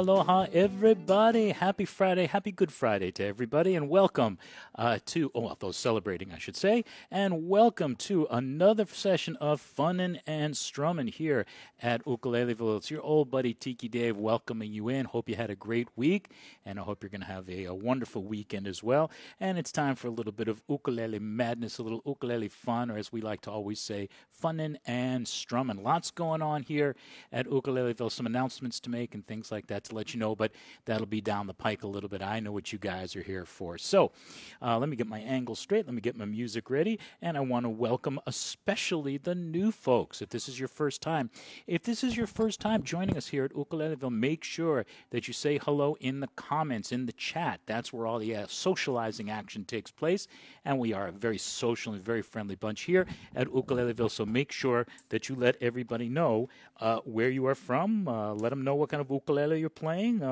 aloha, everybody. Happy Friday, happy Good Friday to everybody, and welcome those celebrating, I should say, and welcome to another session of Funnin' and Strummin' here at Ukuleleville. It's your old buddy Tiki Dave welcoming you in. Hope you had a great week, and I hope you're going to have a wonderful weekend as well. And it's time for a little bit of ukulele madness, a little ukulele fun, or as we like to always say, funnin' and strummin'. Lots going on here at Ukuleleville, some announcements to make and things like that to let you know, but that'll be down the pike a little bit. I know what you guys are here for. So let me get my angle straight. Let me get my music ready, and I want to welcome especially the new folks. If this is your first time, joining us here at Ukuleleville, make sure that you say hello in the comments, in the chat. That's where all the socializing action takes place, and we are a very social and very friendly bunch here at Ukuleleville, so make sure that you let everybody know where you are from. Let them know what kind of ukulele you're playing.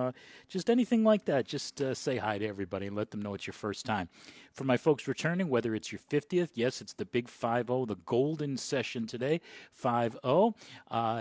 Just anything like that. Just say hi to everybody and let them know it's your first time. For my folks returning, whether it's your 50th, yes, it's the big 5-0, the golden session today, 5-0.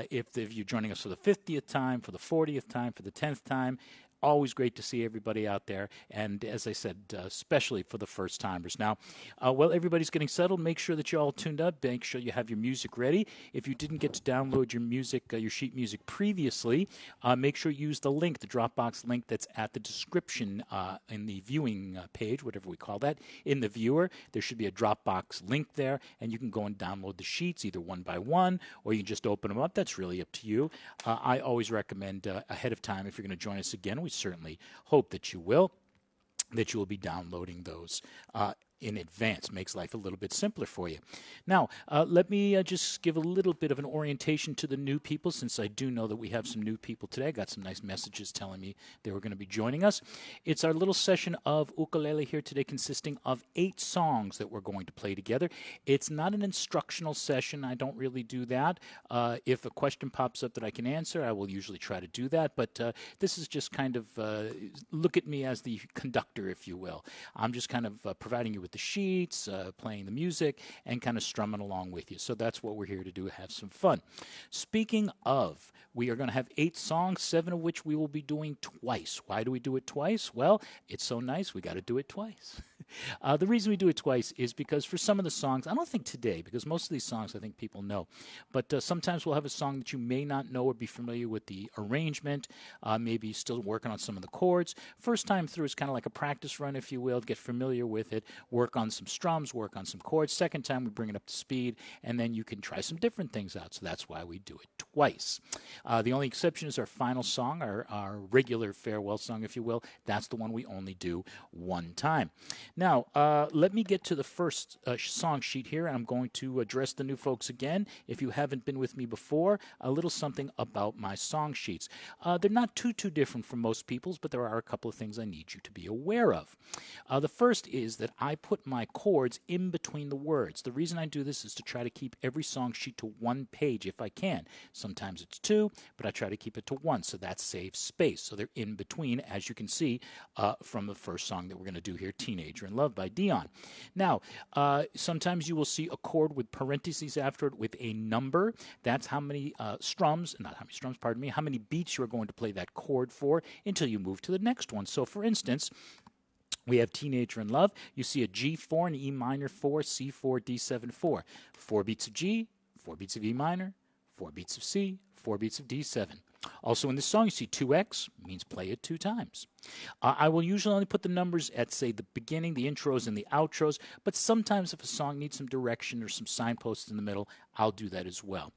If you're joining us for the 50th time, for the 40th time, for the 10th time, always great to see everybody out there, and as I said, especially for the first-timers. Now, while everybody's getting settled, make sure that you're all tuned up. Make sure you have your music ready. If you didn't get to download your music, your sheet music previously, make sure you use the link, the Dropbox link that's at the description in the viewing page, whatever we call that, in the viewer. There should be a Dropbox link there, and you can go and download the sheets either one by one, or you can just open them up. That's really up to you. I always recommend ahead of time, if you're going to join us again, we certainly hope that you will be downloading those in advance. Makes life a little bit simpler for you. Now, let me just give a little bit of an orientation to the new people, since I do know that we have some new people today. I got some nice messages telling me they were going to be joining us. It's our little session of ukulele here today, consisting of 8 songs that we're going to play together. It's not an instructional session. I don't really do that. If a question pops up that I can answer, I will usually try to do that, but this is just kind of look at me as the conductor, if you will. I'm just kind of providing you with the sheets, playing the music, and kind of strumming along with you. So that's what we're here to do, have some fun. Speaking of, we are going to have 8 songs, 7 of which we will be doing twice. Why do we do it twice? Well, it's so nice, we got to do it twice. The reason we do it twice is because for some of the songs, I don't think today, because most of these songs I think people know, but sometimes we'll have a song that you may not know or be familiar with the arrangement, maybe still working on some of the chords. First time through is kind of like a practice run, if you will, to get familiar with it, work on some strums, work on some chords. Second time we bring it up to speed, and then you can try some different things out, so that's why we do it twice. The only exception is our final song, our regular farewell song, if you will. That's the one we only do one time. Now, let me get to the first song sheet here, and I'm going to address the new folks again. If you haven't been with me before, a little something about my song sheets. They're not too different from most people's, but there are a couple of things I need you to be aware of. The first is that I put my chords in between the words. The reason I do this is to try to keep every song sheet to one page if I can. Sometimes it's 2, but I try to keep it to 1, so that saves space. So they're in between, as you can see from the first song that we're going to do here, Teenager in Love by Dion. Now, sometimes you will see a chord with parentheses after it with a number. That's how many how many beats you're going to play that chord for until you move to the next one. So, for instance, we have Teenager in Love. You see a G4, an E minor 4, C4, D7, 4. 4 beats of G, 4 beats of E minor, 4 beats of C, 4 beats of D7. Also in this song, you see 2x, means play it 2 times. I will usually only put the numbers at, say, the beginning, the intros, and the outros, but sometimes if a song needs some direction or some signposts in the middle, I'll do that as well.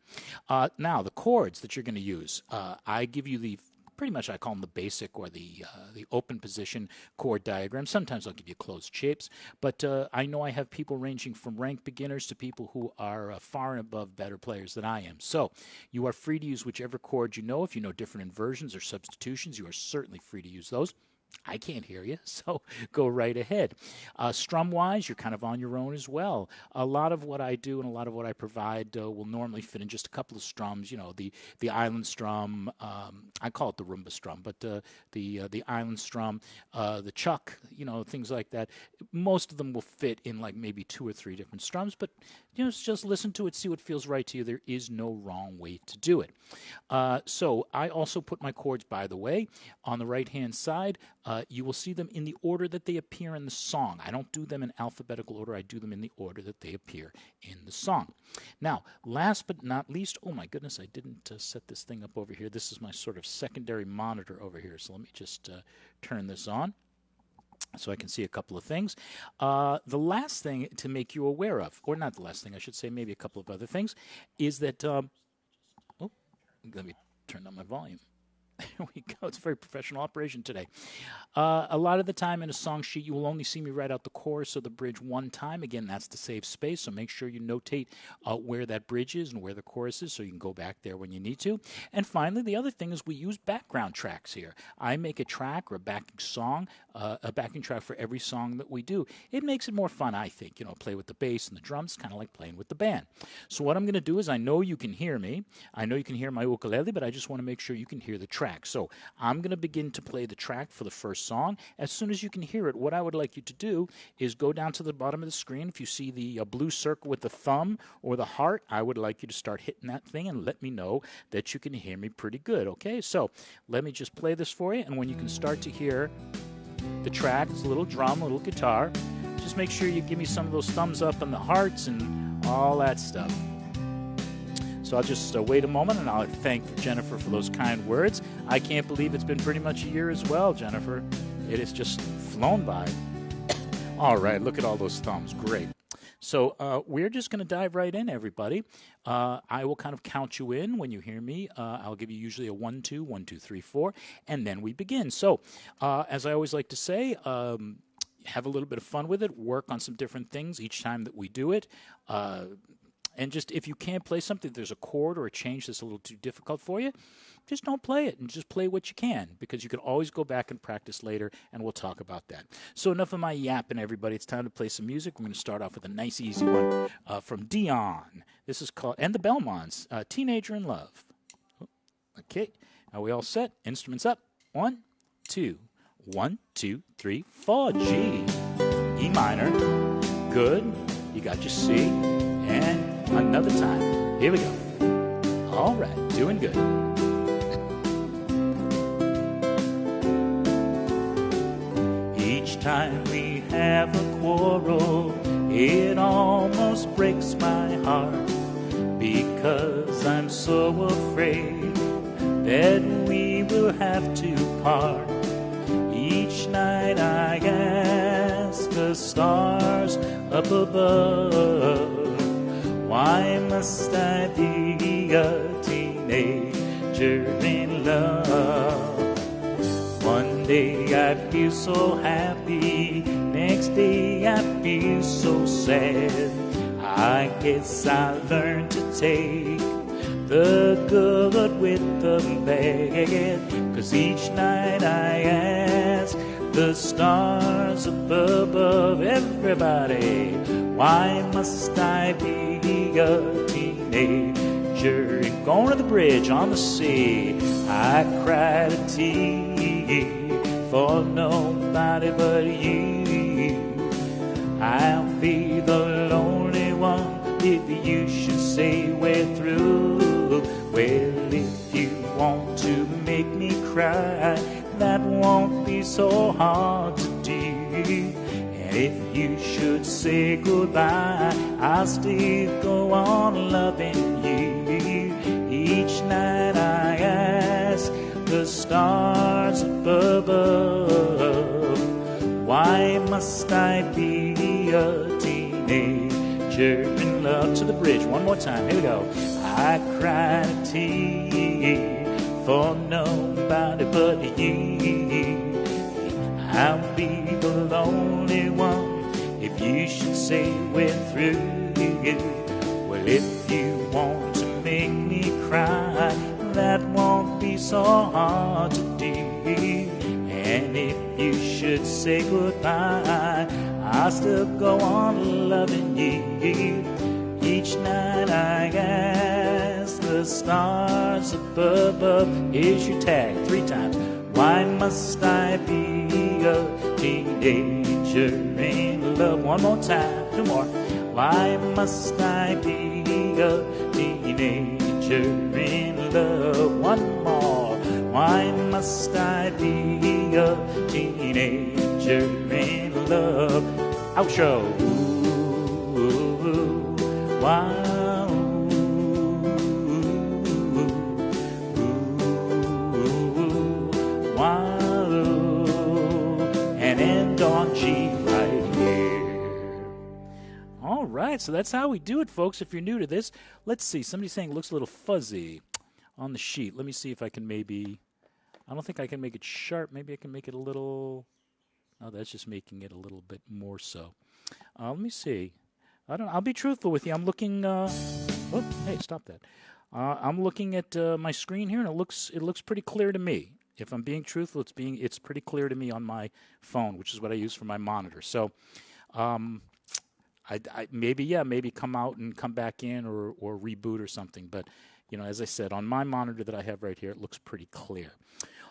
Now, the chords that you're going to use, I give you the pretty much I call them the basic or the open position chord diagram. Sometimes I'll give you closed shapes, but I know I have people ranging from ranked beginners to people who are far and above better players than I am. So you are free to use whichever chord you know. If you know different inversions or substitutions, you are certainly free to use those. I can't hear you, so go right ahead. Strum-wise, you're kind of on your own as well. A lot of what I do and a lot of what I provide will normally fit in just a couple of strums. You know, the island strum. I call it the Roomba strum, but the island strum, the chuck. You know, things like that. Most of them will fit in like maybe 2 or 3 different strums, but you know, just listen to it, see what feels right to you. There is no wrong way to do it. So I also put my chords, by the way, on the right-hand side. You will see them in the order that they appear in the song. I don't do them in alphabetical order. I do them in the order that they appear in the song. Now, last but not least, oh my goodness, I didn't set this thing up over here. This is my sort of secondary monitor over here. So let me just turn this on so I can see a couple of things. The last thing to make you aware of, or not the last thing, I should say maybe a couple of other things, is that, oh, let me turn down my volume. There we go. It's a very professional operation today. A lot of the time in a song sheet, you will only see me write out the chorus or the bridge one time. Again, that's to save space, so make sure you notate where that bridge is and where the chorus is so you can go back there when you need to. And finally, the other thing is we use background tracks here. I make a track or a backing song, a backing track for every song that we do. It makes it more fun, I think. You know, play with the bass and the drums, kind of like playing with the band. So what I'm going to do is I know you can hear me. I know you can hear my ukulele, but I just want to make sure you can hear the track. So I'm going to begin to play the track for the first song. As soon as you can hear it, what I would like you to do is go down to the bottom of the screen. If you see the blue circle with the thumb or the heart, I would like you to start hitting that thing and let me know that you can hear me pretty good, okay? So let me just play this for you, and when you can start to hear the track, it's a little drum, a little guitar, just make sure you give me some of those thumbs up and the hearts and all that stuff. So I'll just wait a moment, and I'll thank Jennifer for those kind words. I can't believe it's been pretty much a year as well, Jennifer. It has just flown by. All right, look at all those thumbs. Great. So we're just going to dive right in, everybody. I will kind of count you in when you hear me. I'll give you usually a 1, 2, 1, 2, 3, 4, and then we begin. So as I always like to say, have a little bit of fun with it. Work on some different things each time that we do it. And just if you can't play something, there's a chord or a change that's a little too difficult for you, just don't play it and just play what you can, because you can always go back and practice later, and we'll talk about that. So enough of my yapping, everybody. It's time to play some music. We're going to start off with a nice, easy one from Dion. This is called, and the Belmonts, Teenager in Love. Okay, are we all set? Instruments up. 1, 2, 1, 2, 3, 4. G, E minor. Good. You got your C, and another time. Here we go. All right, doing good. Each time we have a quarrel, it almost breaks my heart, because I'm so afraid that we will have to part. Each night I ask the stars up above, why must I be a teenager in love? One day I feel so happy, next day I feel so sad. I guess I learned to take the good with the bad, 'cause each night I ask the stars up above, everybody, why must I be a teenager? And going to the bridge on the sea, I cried a tear for nobody but you. I'll be the lonely one if you should say we're through. Well, if you want to make me cry, that won't be so hard to do. And if you should say goodbye, I'll still go on loving you. Each night I ask the stars up above, why must I be a teenager in love? To the bridge, one more time, here we go. I cried a tear for nobody but you. I'll be the lonely one if you should say we're through. Well, if you want to make me cry, that won't be so hard to do. And if you should say goodbye, I'll still go on loving you. Each night I ask the stars above, here's your tag 3 times. Why must I be a teenager in love? One more time, 2 more. Why must I be a teenager in love? 1 more. Why must I be a teenager in love? Outro. Ooh, wow. Ooh, wow. And end on G right here. All right, so that's how we do it, folks. If you're new to this, let's see. Somebody's saying it looks a little fuzzy on the sheet. Let me see if I can maybe... I don't think I can make it sharp. Maybe I can make it a little... No, that's just making it a little bit more so. Let me see. I'll be truthful with you. I'm looking... hey, stop that. I'm looking at my screen here, and it looks pretty clear to me. If I'm being truthful, it's pretty clear to me on my phone, which is what I use for my monitor. So, maybe come out and come back in or reboot or something. But, as I said, on my monitor that I have right here, it looks pretty clear.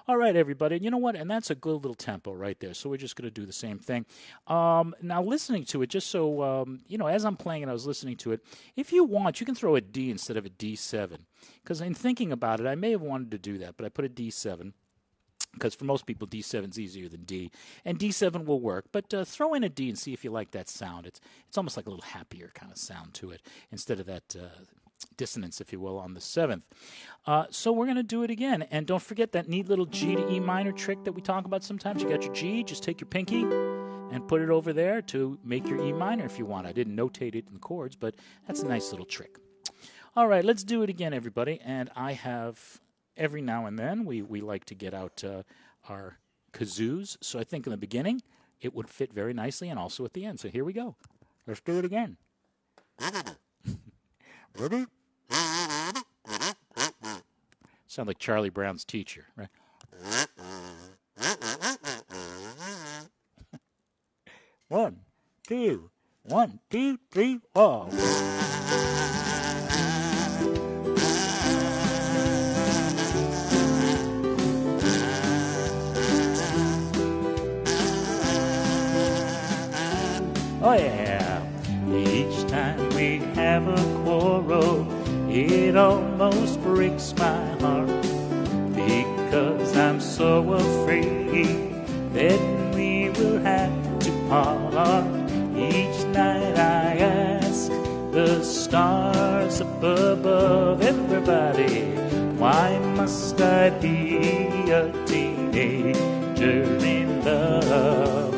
All right, everybody. You know what? And that's a good little tempo right there. So we're just going to do the same thing. Now, listening to it, just so, as I'm playing it, I was listening to it. If you want, you can throw a D instead of a D7. Because in thinking about it, I may have wanted to do that, but I put a D7. Because for most people, D7 is easier than D. And D7 will work. But throw in a D and see if you like that sound. It's almost like a little happier kind of sound to it instead of that dissonance, if you will, on the 7th. So we're going to do it again. And don't forget that neat little G to E minor trick that we talk about sometimes. You got your G, just take your pinky and put it over there to make your E minor if you want. I didn't notate it in chords, but that's a nice little trick. All right, let's do it again, everybody. And I have... Every now and then, we like to get out our kazoos. So I think in the beginning, it would fit very nicely, and also at the end. So here we go. Let's do it again. Ready? Sound like Charlie Brown's teacher, right? 1, 2, 1, 2, 3, 4. Oh yeah, each time we have a quarrel, it almost breaks my heart, because I'm so afraid that we will have to part. Each night I ask the stars above, everybody, why must I be a teenager in love?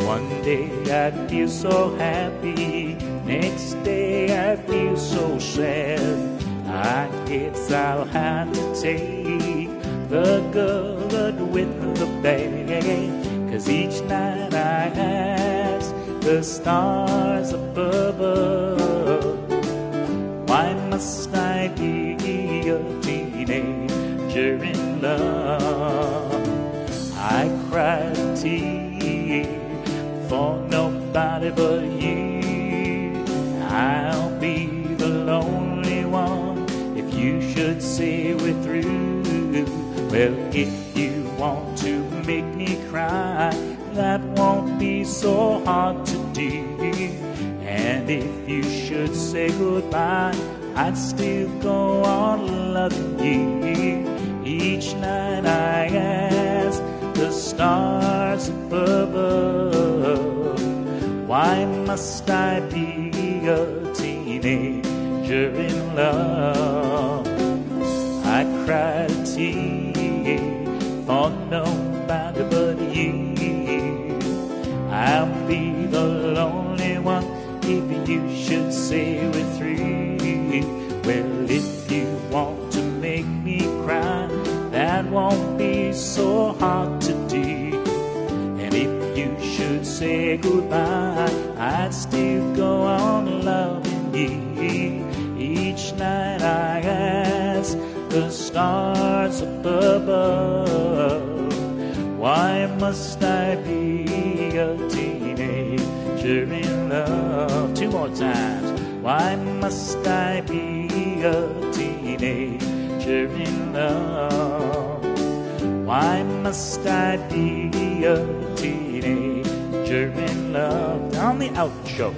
One day I feel so happy, next day I feel so sad. I guess I'll have to take the good with the bad, 'cause each night I ask the stars above, why must I be a teenager in love? I cry tears for nobody but you. I'll be the lonely one if you should say we're through. Well, if you want to make me cry, that won't be so hard to do. And if you should say goodbye, I'd still go on loving you. Each night I ask the stars above, why must I be a teenager in love? I cried a tear for nobody but you. I'll be the lonely one if you should say we're through. Well, if you want to make me cry, that won't be so hard to do. And if you should say goodbye, I'd still go on loving you. Each night I ask the stars above, Why must I be a teenager in love? Two more times. Why must I be a teenager in love? Why must I be a teenager in love? Down the outro.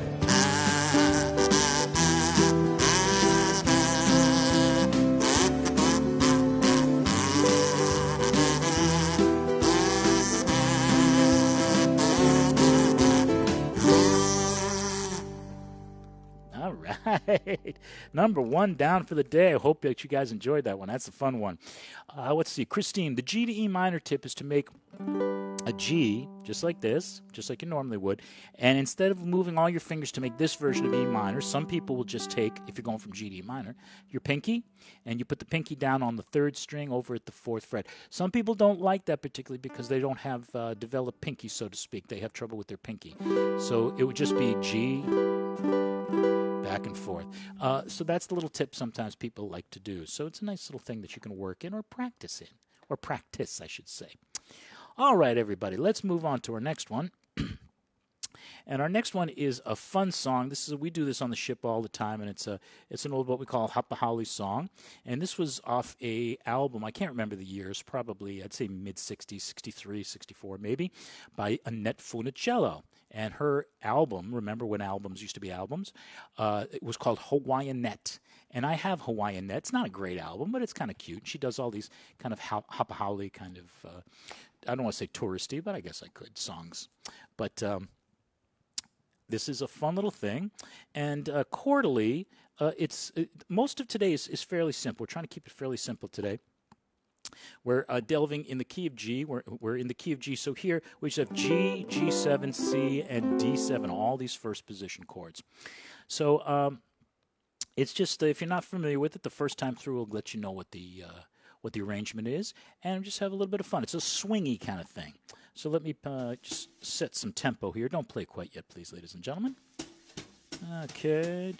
All right. Number one down for the day. I hope that you guys enjoyed that one. That's a fun one. Let's see. Christine, the G to E minor tip is to make a G just like this, just like you normally would. And instead of moving all your fingers to make this version of E minor, some people will just take, if you're going from G to E minor, your pinky, and you put the pinky down on the third string over at the fourth fret. Some people don't like that particularly because they don't have developed pinky, so to speak. They have trouble with their pinky. So it would just be G, back and forth. So that's the little tip sometimes people like to do. So it's a nice little thing that you can work in or practice in. Or practice, I should say. All right, everybody, let's move on to our next one. And our next one is a fun song. We do this on the ship all the time, and it's an old, what we call Hapa Haole song. And this was off a album, I can't remember the years, probably I'd say mid-60s, 63, 64 maybe, by Annette Funicello. And her album, remember when albums used to be albums, it was called Hawaiianette. And I have Hawaiianette. It's not a great album, but it's kind of cute. She does all these kind of Hapa Haole kind of, I don't want to say touristy, but I guess I could, songs. But this is a fun little thing. And chordally, most of today is fairly simple. We're trying to keep it fairly simple today. We're delving in the key of G. We're in the key of G. So here we just have G, G7, C, and D7, all these first position chords. So it's just, if you're not familiar with it, the first time through we'll let you know what the arrangement is, and just have a little bit of fun. It's a swingy kind of thing. So let me just set some tempo here. Don't play quite yet, please, ladies and gentlemen. Okay.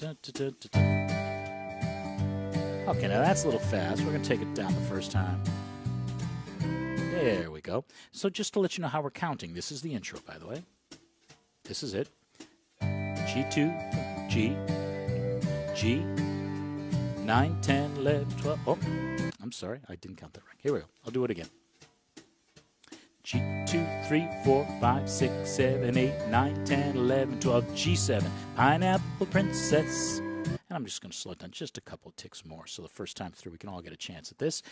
Okay, now that's a little fast. We're going to take it down the first time. There we go. So just to let you know how we're counting, this is the intro, by the way. This is it. G2, G, G, 9, 10, 11, 12. Oh, I'm sorry. I didn't count that right. Here we go. I'll do it again. G, 2, 3, 4, 5, 6, 7, 8, 9, 10, 11, 12, G7. Pineapple Princess. And I'm just going to slow it down just a couple ticks more. So the first time through, we can all get a chance at this.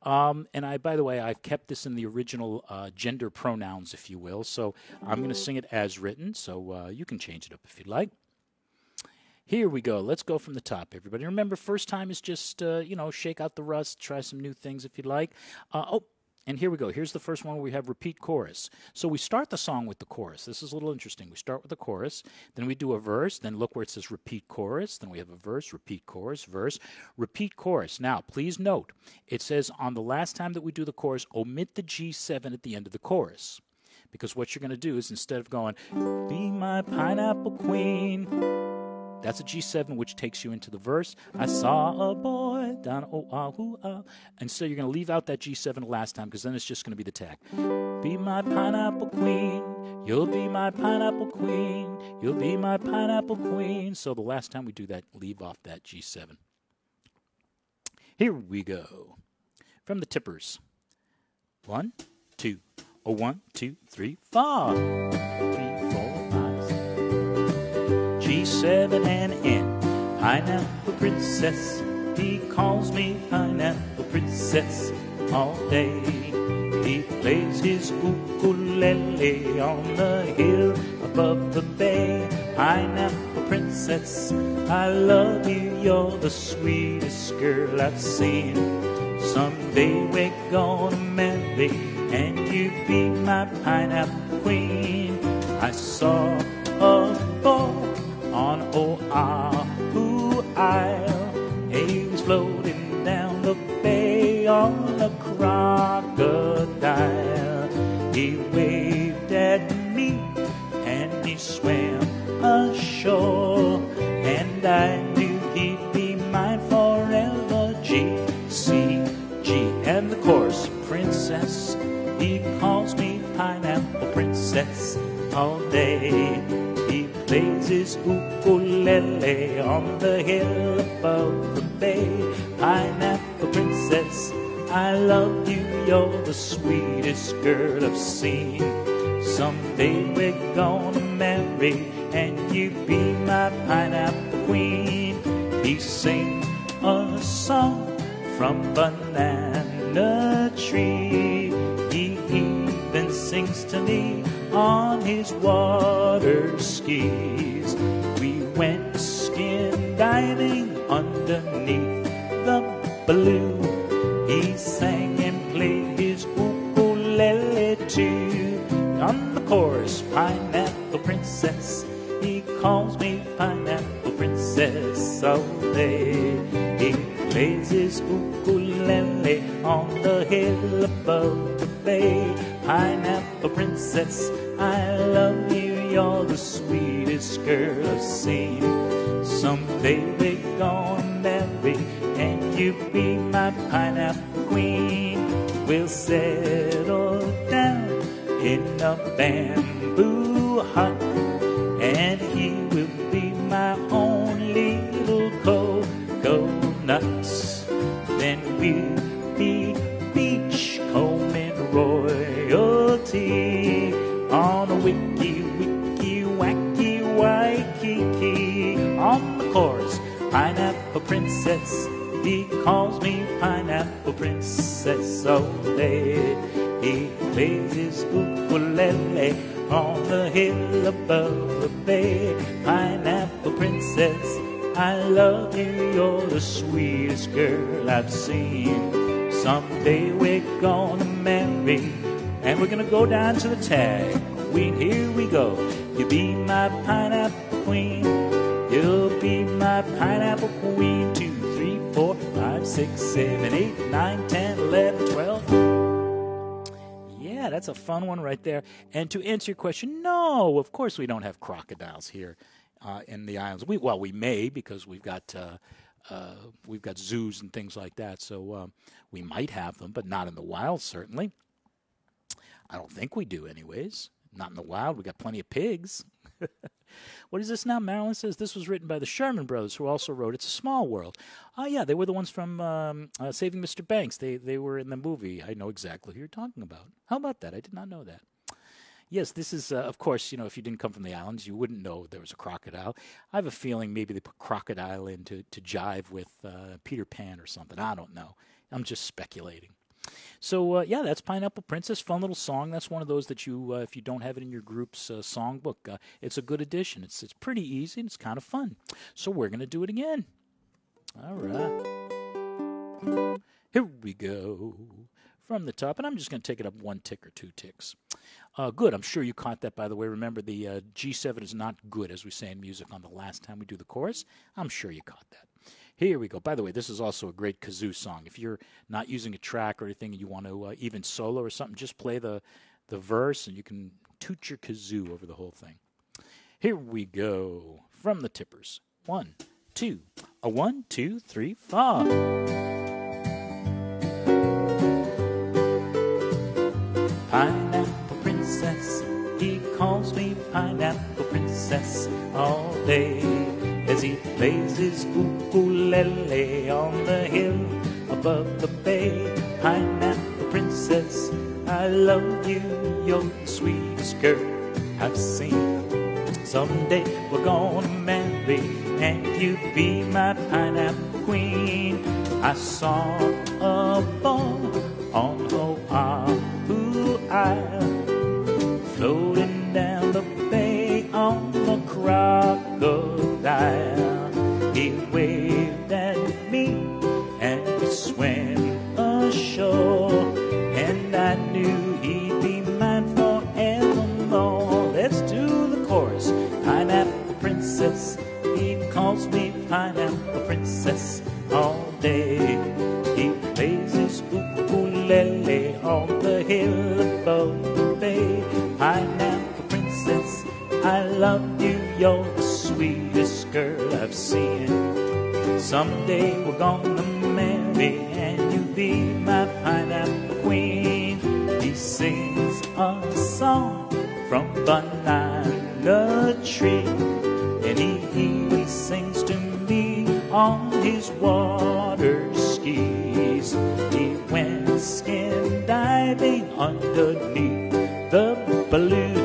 And by the way, I've kept this in the original gender pronouns, if you will. So I'm going to sing it as written. So you can change it up if you'd like. Here we go. Let's go from the top, everybody. Remember, first time is just, shake out the rust, try some new things if you'd like. And here we go. Here's the first one where we have repeat chorus. So we start the song with the chorus. This is a little interesting. We start with the chorus, then we do a verse, then look where it says repeat chorus, then we have a verse, repeat chorus, verse, repeat chorus. Now, please note, it says on the last time that we do the chorus, omit the G7 at the end of the chorus. Because what you're going to do is instead of going, be my pineapple queen, that's a G7, which takes you into the verse. I saw a boy down Oahu. And so you're going to leave out that G7 last time because then it's just going to be the tag. Be my pineapple queen. You'll be my pineapple queen. You'll be my pineapple queen. So the last time we do that, leave off that G7. Here we go. From the tippers. 1, 2. 1, 2, 3, 4. 3, 4, 5, 6. G7 and N, Pineapple Princess. He calls me Pineapple Princess all day. He plays his ukulele on the hill above the bay. Pineapple Princess, I love you, you're the sweetest girl I've seen. Someday we're gonna marry and you be my pineapple queen. I saw a boy on Oahu Isle. He was floating down the bay on a crocodile. He waved at me and he swam ashore, and I knew he'd be mine forever. G, C, G, and the chorus. Princess, he calls me above the bay. Pineapple princess, I love you, you're the sweetest girl I've seen. Someday we're gonna marry, and you be my pineapple queen. He sings a song from banana tree. He even sings to me on his water skis. We went skin diving underneath the blue. He sang and played his ukulele too. On the chorus, pineapple princess, he calls me pineapple princess all day. He plays his ukulele on the hill above the bay. Pineapple princess, I love you, you're the sweetest girl I've seen. Someday we're gonna marry, and you be my pineapple queen. We'll settle down in a bamboo hut, and he will be my only little coconuts. Then we'll be beachcombing royalty on a wiki, wiki, wacky, waikiki. On the chorus, pineapple princess, he calls me pineapple princess all day. He plays his ukulele on the hill above the bay. Pineapple princess, I love you, you're the sweetest girl I've seen. Someday we're gonna marry, and we're gonna go down to the tag. Queen, here we go. You be my pineapple queen. You'll be my pineapple queen. 2, 3, 4, 5, 6, 7, 8, 9, 10, 11, 12. Yeah, that's a fun one right there. And to answer your question, no, of course we don't have crocodiles here in the islands. We may, because we've got zoos and things like that. So we might have them, but not in the wild, certainly. I don't think we do, anyways. Not in the wild. We got plenty of pigs. What is this now? Marilyn says this was written by the Sherman Brothers, who also wrote It's a Small World. Oh, yeah, they were the ones from Saving Mr. Banks. They were in the movie. I know exactly who you're talking about. How about that? I did not know that. Yes, this is, of course, if you didn't come from the islands, you wouldn't know there was a crocodile. I have a feeling maybe they put crocodile in to jive with Peter Pan or something. I don't know. I'm just speculating. So, yeah, that's Pineapple Princess. Fun little song. That's one of those that you, if you don't have it in your group's songbook, it's a good addition. It's pretty easy and it's kind of fun. So we're going to do it again. All right. Here we go. From the top. And I'm just going to take it up 1 tick or 2 ticks. Good. I'm sure you caught that, by the way. Remember, the G7 is not good, as we say in music, on the last time we do the chorus. I'm sure you caught that. Here we go. By the way, this is also a great kazoo song. If you're not using a track or anything and you want to even solo or something, just play the verse and you can toot your kazoo over the whole thing. Here we go. From the Tippers. 1, 2. 1, 2, 3, 4. Pineapple princess, he calls me pineapple princess all day, as he plays his ukulele on the hill above the bay. Pineapple princess, I love you, you're the sweetest girl I've seen. Someday we're gonna marry, and you be my pineapple queen. I saw a ball on Oahu Isle, floating down the bay on the crocodile. He waved at me and we swam ashore, and I knew he'd be mine forevermore. Let's do the chorus. Pineapple princess, he calls me pineapple princess all day. He plays his ukulele on the hill above the bay. Pineapple princess, I love you, you're the sweetest girl I've seen. Someday we're gonna marry, and you'll be my pineapple queen. He sings a song from banana tree, and he sings to me on his water skis. He went skin diving underneath the balloon,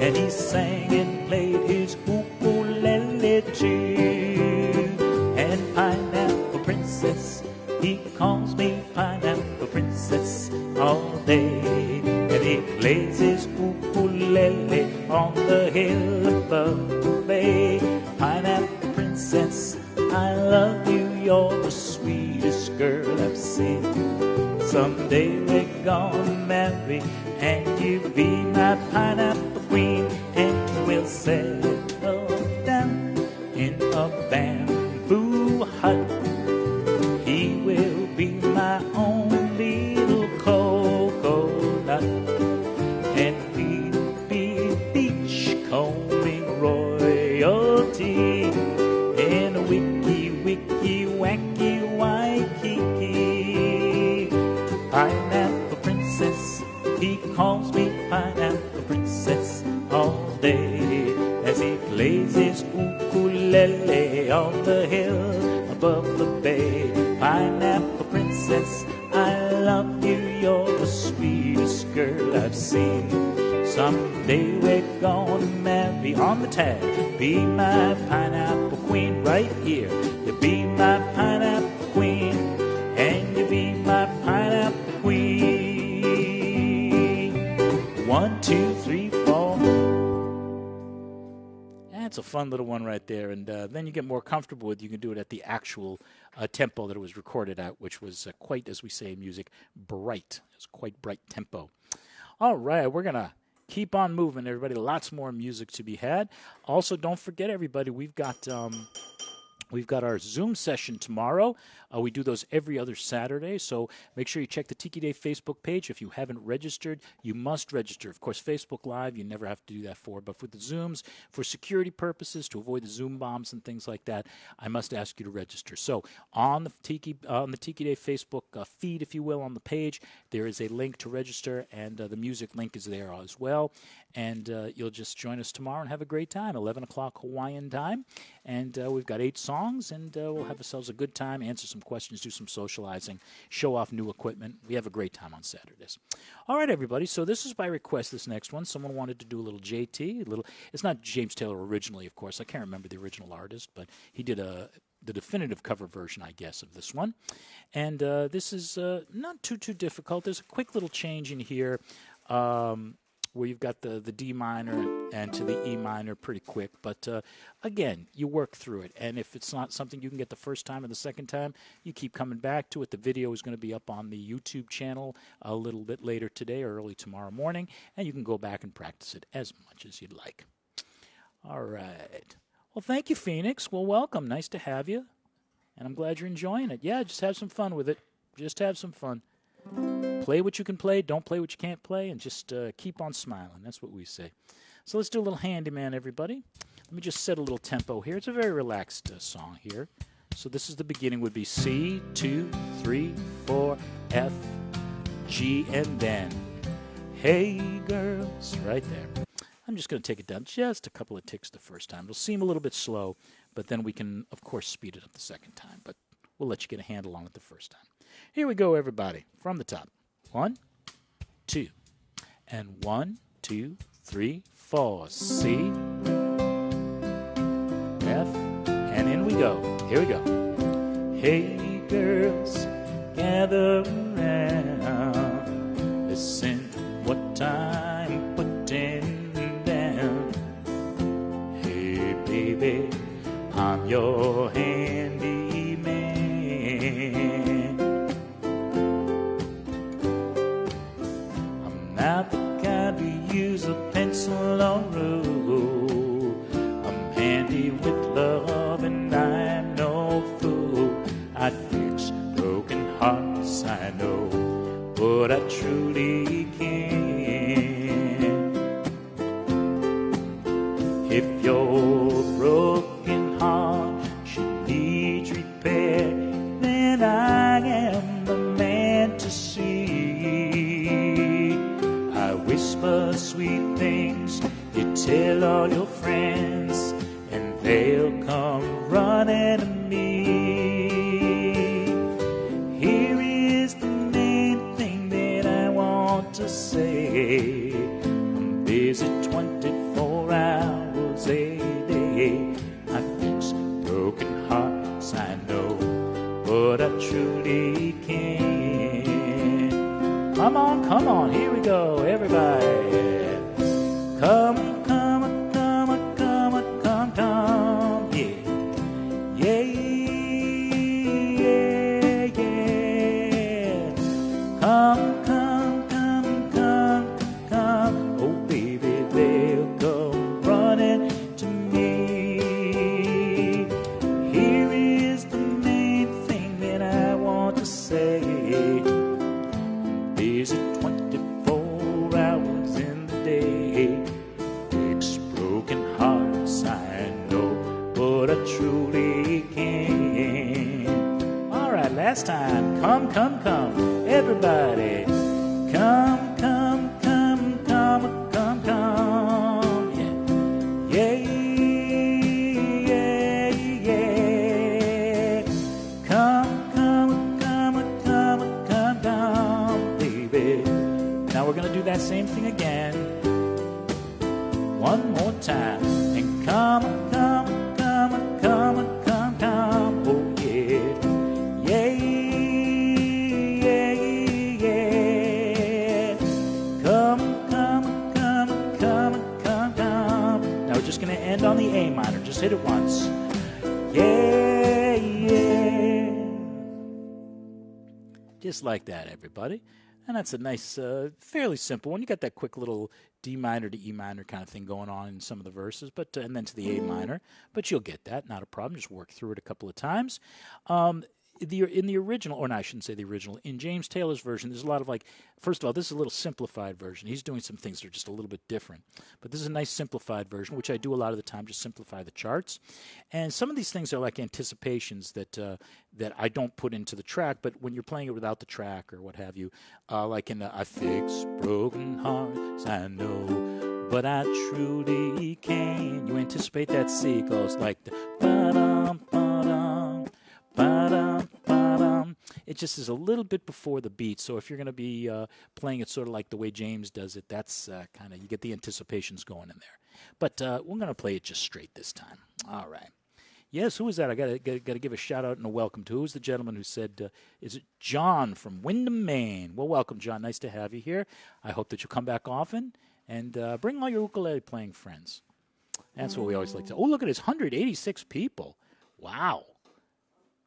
and he sang and played his ukulele too. And Pineapple Princess, he calls me Pineapple Princess all day. And he plays his ukulele on the hill above the bay. Pineapple Princess, I love you, you're the sweetest girl I've seen. Someday we're gonna marry, and you be my pineapple queen, and we'll settle down in a bamboo hut. He will be my own little coconut, and we'll be beachcombing royalty in a wicky, wicky, wacky, waikiki. Pineapple Princess, he calls me Pineapple Princess all day, as he plays his ukulele on the hill above the bay. Pineapple Princess, I love you, you're the sweetest girl I've seen. Someday we're gonna marry on the tag. Be my pineapple queen right here. You be my pineapple queen, and you be my pineapple queen. 1, 2, 3, 4. That's a fun little one right there, and then you get more comfortable with it. You can do it at the actual tempo that it was recorded at, which was quite, as we say in music, bright. It's quite bright tempo. All right, we're going to keep on moving, everybody. Lots more music to be had. Also, don't forget, everybody, we've got our Zoom session tomorrow. We do those every other Saturday, so make sure you check the Tiki Day Facebook page. If you haven't registered, you must register. Of course, Facebook Live, you never have to do that for, but for the Zooms, for security purposes, to avoid the Zoom bombs and things like that, I must ask you to register. So on the Tiki Day Facebook feed, if you will, on the page, there is a link to register, and the music link is there as well. And you'll just join us tomorrow and have a great time, 11 o'clock Hawaiian time. And we've got 8 songs, and we'll have ourselves a good time, answer some questions, do some socializing, show off new equipment. We have a great time on Saturdays. All right, everybody, so this is by request, this next one. Someone wanted to do a little JT, it's not James Taylor originally, of course. I can't remember the original artist, but he did the definitive cover version, I guess, of this one. And this is not too difficult. There's a quick little change in here. Where you've got the D minor and to the E minor pretty quick. But again, you work through it. And if it's not something you can get the first time or the second time, you keep coming back to it. The video is going to be up on the YouTube channel a little bit later today or early tomorrow morning, and you can go back and practice it as much as you'd like. All right. Well, thank you, Phoenix. Well, welcome. Nice to have you. And I'm glad you're enjoying it. Yeah, just have some fun with it. Just have some fun. Play what you can play, don't play what you can't play, and just keep on smiling. That's what we say. So let's do a little handyman, everybody. Let me just set a little tempo here. It's a very relaxed song here. So this is the beginning would be C, 2, 3, 4, F, G, and then hey, girls, right there. I'm just going to take it down just a couple of ticks the first time. It'll seem a little bit slow, but then we can, of course, speed it up the second time. But we'll let you get a handle on it the first time. Here we go, everybody, from the top. 1, 2, and 1, 2, 3, 4. C, F, and in we go. Here we go. Hey, girls, gather around. Listen what I'm putting down. Hey, baby, I'm your handyman. Not the kind who use a pencil or rule. I'm handy with love and I'm no fool. I fix broken hearts, I know, but I truly can. If your broken heart should need repair, then I am the man to see. Whisper sweet things, you tell all your friends, and they'll come running to me. day. I'm busy 24 hours a day. I fix broken hearts, I know, but I truly can. Come on, here we go, everybody. Come, yeah. Yeah, yeah, yeah. Come. Oh, baby, they'll come running to me. Here is the main thing that I want to say. Busy 24 hours in the day. Fix broken hearts, I know, but I truly can. All right, last time. Come, everybody. Come. Yeah. Yeah. Come, baby. Now we're going to do that same thing again. One more time. And come. Oh, yeah. Yeah. Come. Now we're just going to end on the A minor. Just hit it once. Yeah. Just like that, everybody. And that's a nice, fairly simple one. You got that quick little D minor to E minor kind of thing going on in some of the verses, but and then to the A minor. But you'll get that, not a problem. Just work through it a couple of times. In the original, or no, I shouldn't say the original, in James Taylor's version, there's a lot of first of all, this is a little simplified version. He's doing some things that are just a little bit different. But this is a nice simplified version, which I do a lot of the time, just simplify the charts. And some of these things are like anticipations that I don't put into the track, but when you're playing it without the track or what have you, like in the I fix broken hearts, I know, but I truly can. You anticipate that C. It goes like the ba-dum, ba-dum, ba-dum, ba-dum. It just is a little bit before the beat. So if you're going to be playing it sort of like the way James does it, that's kind of, you get the anticipations going in there. But we're going to play it just straight this time. All right. Yes, who is that? I got to give a shout out and a welcome to. Who's the gentleman who said, is it John from Windham, Maine? Well, welcome, John. Nice to have you here. I hope that you'll come back often and bring all your ukulele playing friends. That's what we always like to. Oh, look at this, 186 people. Wow.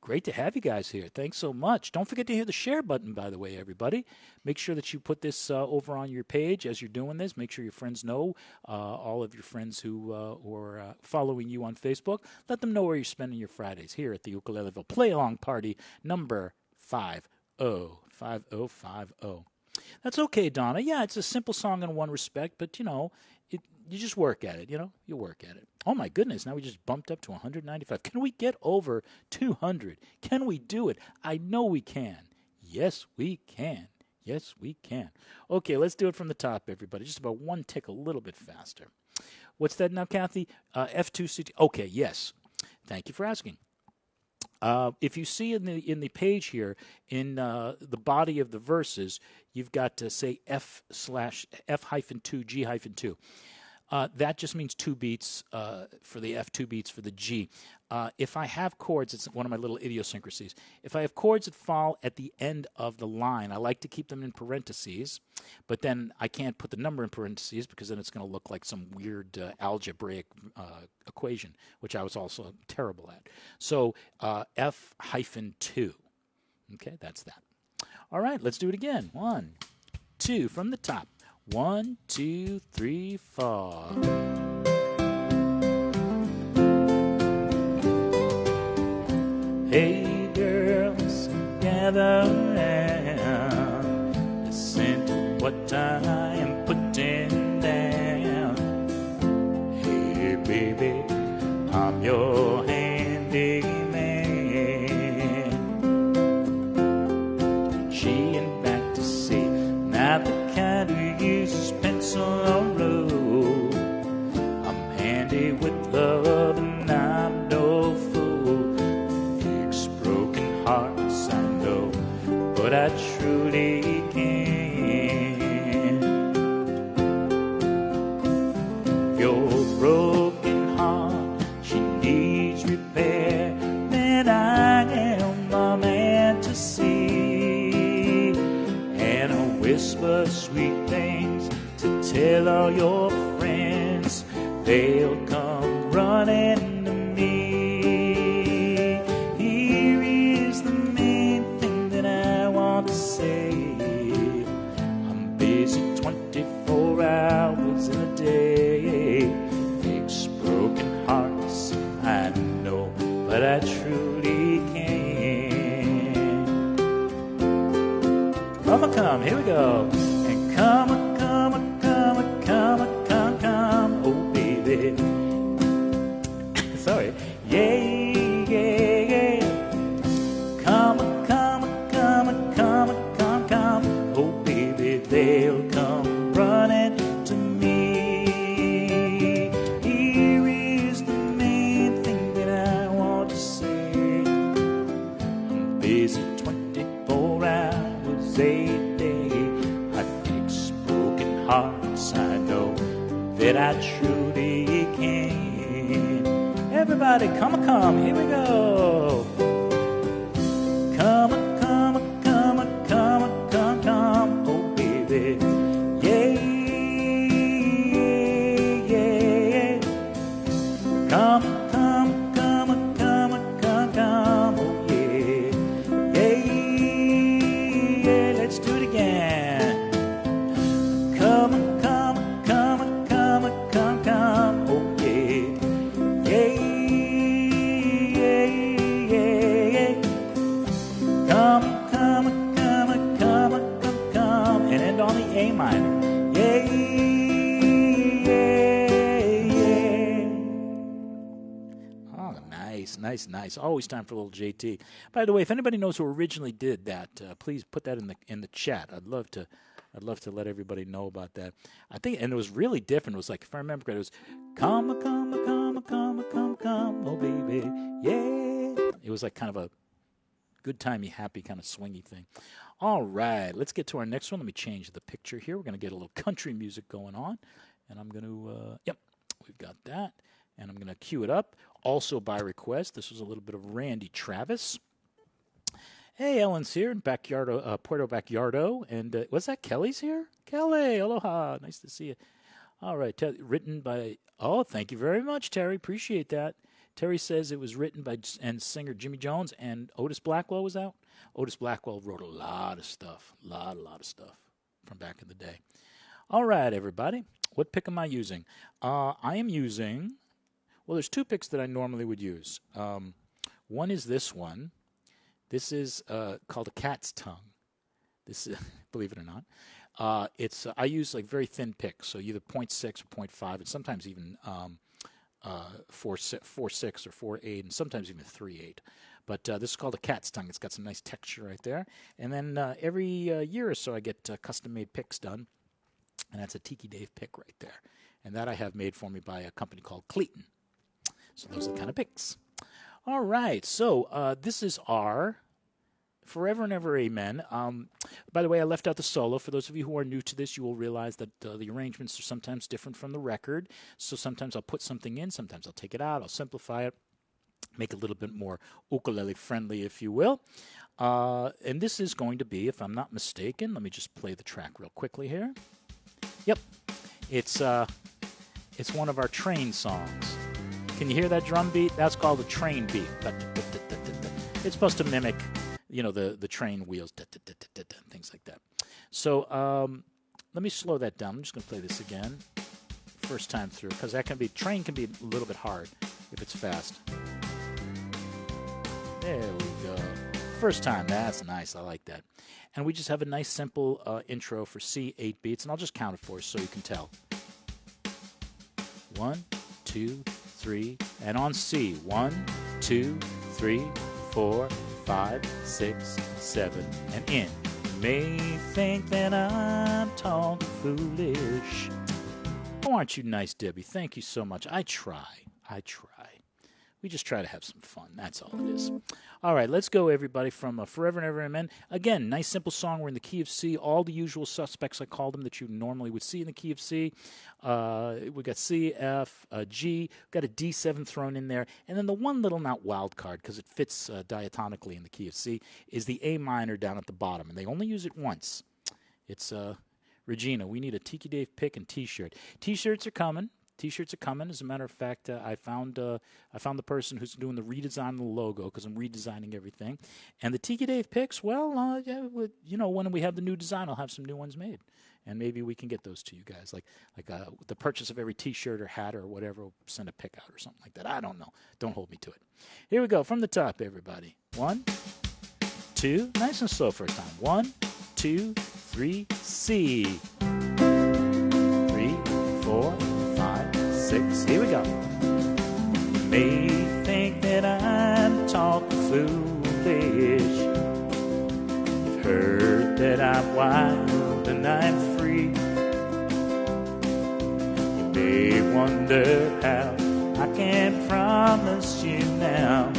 Great to have you guys here. Thanks so much. Don't forget to hit the share button, by the way, everybody. Make sure that you put this over on your page as you're doing this. Make sure your friends know, all of your friends who are following you on Facebook. Let them know where you're spending your Fridays here at the Ukuleleville Play-Along Party number 5050. That's okay, Donna. Yeah, it's a simple song in one respect, but, you just work at it, you work at it. Oh, my goodness, now we just bumped up to 195. Can we get over 200? Can we do it? I know we can. Yes, we can. Yes, we can. Okay, let's do it from the top, everybody. Just about one tick a little bit faster. What's that now, Kathy? F2CT. Okay, yes. Thank you for asking. If you see in the page here, in the body of the verses, you've got to say F-F-2, G-2. That just means 2 beats for the F, 2 beats for the G. If I have chords, it's one of my little idiosyncrasies. If I have chords that fall at the end of the line, I like to keep them in parentheses, but then I can't put the number in parentheses because then it's going to look like some weird algebraic equation, which I was also terrible at. So F-2. Okay, that's that. All right, let's do it again. 1, 2, from the top. 1, 2, 3, 4. Hey girls, gather round. Listen to what I am putting down. Hey baby, I'm your handyman. She and back to sea, not the kind who uses pencil or road. I'm handy with love and I'm no fool. Fix broken hearts, I know, but I truly can. whisper sweet things to tell all your friends. They'll come running to me. Here is the main thing that I want to say. I'm busy 24 hours in a day. Fix broken hearts, I know, but I truly can. Come, here we go. And come, oh baby. Sorry. Yeah. Come, oh baby, they'll come running to me. Here is the main thing that I want to say. I'm busy 24 hours a day. I fix broken hearts, I know that I truly can. Everybody, come, here we go. Come, oh baby. Yeah. Come, oh yeah. Yeah, let's do it again. Come, oh yeah. Yeah. Come, and end on the A minor. Yeah. Oh, nice. Always time for a little JT. By the way, if anybody knows who originally did that, please put that in the chat. I'd love to let everybody know about that. I think, and it was really different. It was like, if I remember correctly, it was come, oh baby, yeah. It was like kind of a good timey, happy kind of swingy thing. All right, let's get to our next one. Let me change the picture here. We're going to get a little country music going on, and I'm going to, yep, we've got that, and I'm going to cue it up. Also by request, this was a little bit of Randy Travis. Hey, Ellen's here in Backyardo, Puerto Backyardo, and was that Kelly's here? Kelly, aloha, nice to see you. All right, written by, oh, thank you very much, Terry, appreciate that. Terry says it was written by and singer Jimmy Jones, and Otis Blackwell was out. Otis Blackwell wrote a lot of stuff, a lot of stuff from back in the day. All right, everybody, what pick am I using? I am using, well, there's two picks that I normally would use. One is this one. This is called a cat's tongue. This is, believe it or not. I use like very thin picks, so either 0.6 or 0.5, and sometimes even 4.6 or 4.8, and sometimes even 3.8. But this is called a cat's tongue. It's got some nice texture right there. And then every year or so, I get custom-made picks done, and that's a Tiki Dave pick right there. And that I have made for me by a company called Clayton. So those are the kind of picks. All right, so this is our Forever and Ever Amen. By the way, I left out the solo. For those of you who are new to this, you will realize that the arrangements are sometimes different from the record. So sometimes I'll put something in, sometimes I'll take it out, I'll simplify it, make it a little bit more ukulele friendly, if you will. And this is going to be, if I'm not mistaken, let me just play the track real quickly here. Yep, it's one of our train songs. Can you hear that drum beat? That's called a train beat. It's supposed to mimic, you know, the train wheels, things like that. So let me slow that down. I'm just going to play this again, first time through, because train can be a little bit hard if it's fast. There we go. First time, that's nice. I like that. And we just have a nice simple intro for C, 8 beats, and I'll just count it for us so you can tell. 1, 2, 3, and on C, 1, 2, 3, 4, 5, 6, 7, and in. You may think that I'm talking foolish. Oh, aren't you nice, Debbie? Thank you so much. I try. We just try to have some fun. That's all it is. All right, let's go, everybody, from Forever and Ever Amen. Again, nice, simple song. We're in the key of C. All the usual suspects, I call them, that you normally would see in the key of C. We got C, F, G. We've got a D7 thrown in there. And then the one little not wild card, because it fits diatonically in the key of C, is the A minor down at the bottom. And they only use it once. It's Regina. We need a Tiki Dave pick and T-shirt. T-shirts are coming. T-shirts are coming. As a matter of fact, I found the person who's doing the redesign of the logo because I'm redesigning everything. And the Tiki Dave picks, well, when we have the new design, I'll have some new ones made, and maybe we can get those to you guys. Like the purchase of every T-shirt or hat or whatever, we'll send a pick out or something like that. I don't know. Don't hold me to it. Here we go from the top, everybody. 1, 2, nice and slow first time. 1, 2, 3, C. 3, 4, 5, 6. Here we go. You may think that I'm talking foolish. You've heard that I'm wild and I'm free. You may wonder how I can promise you now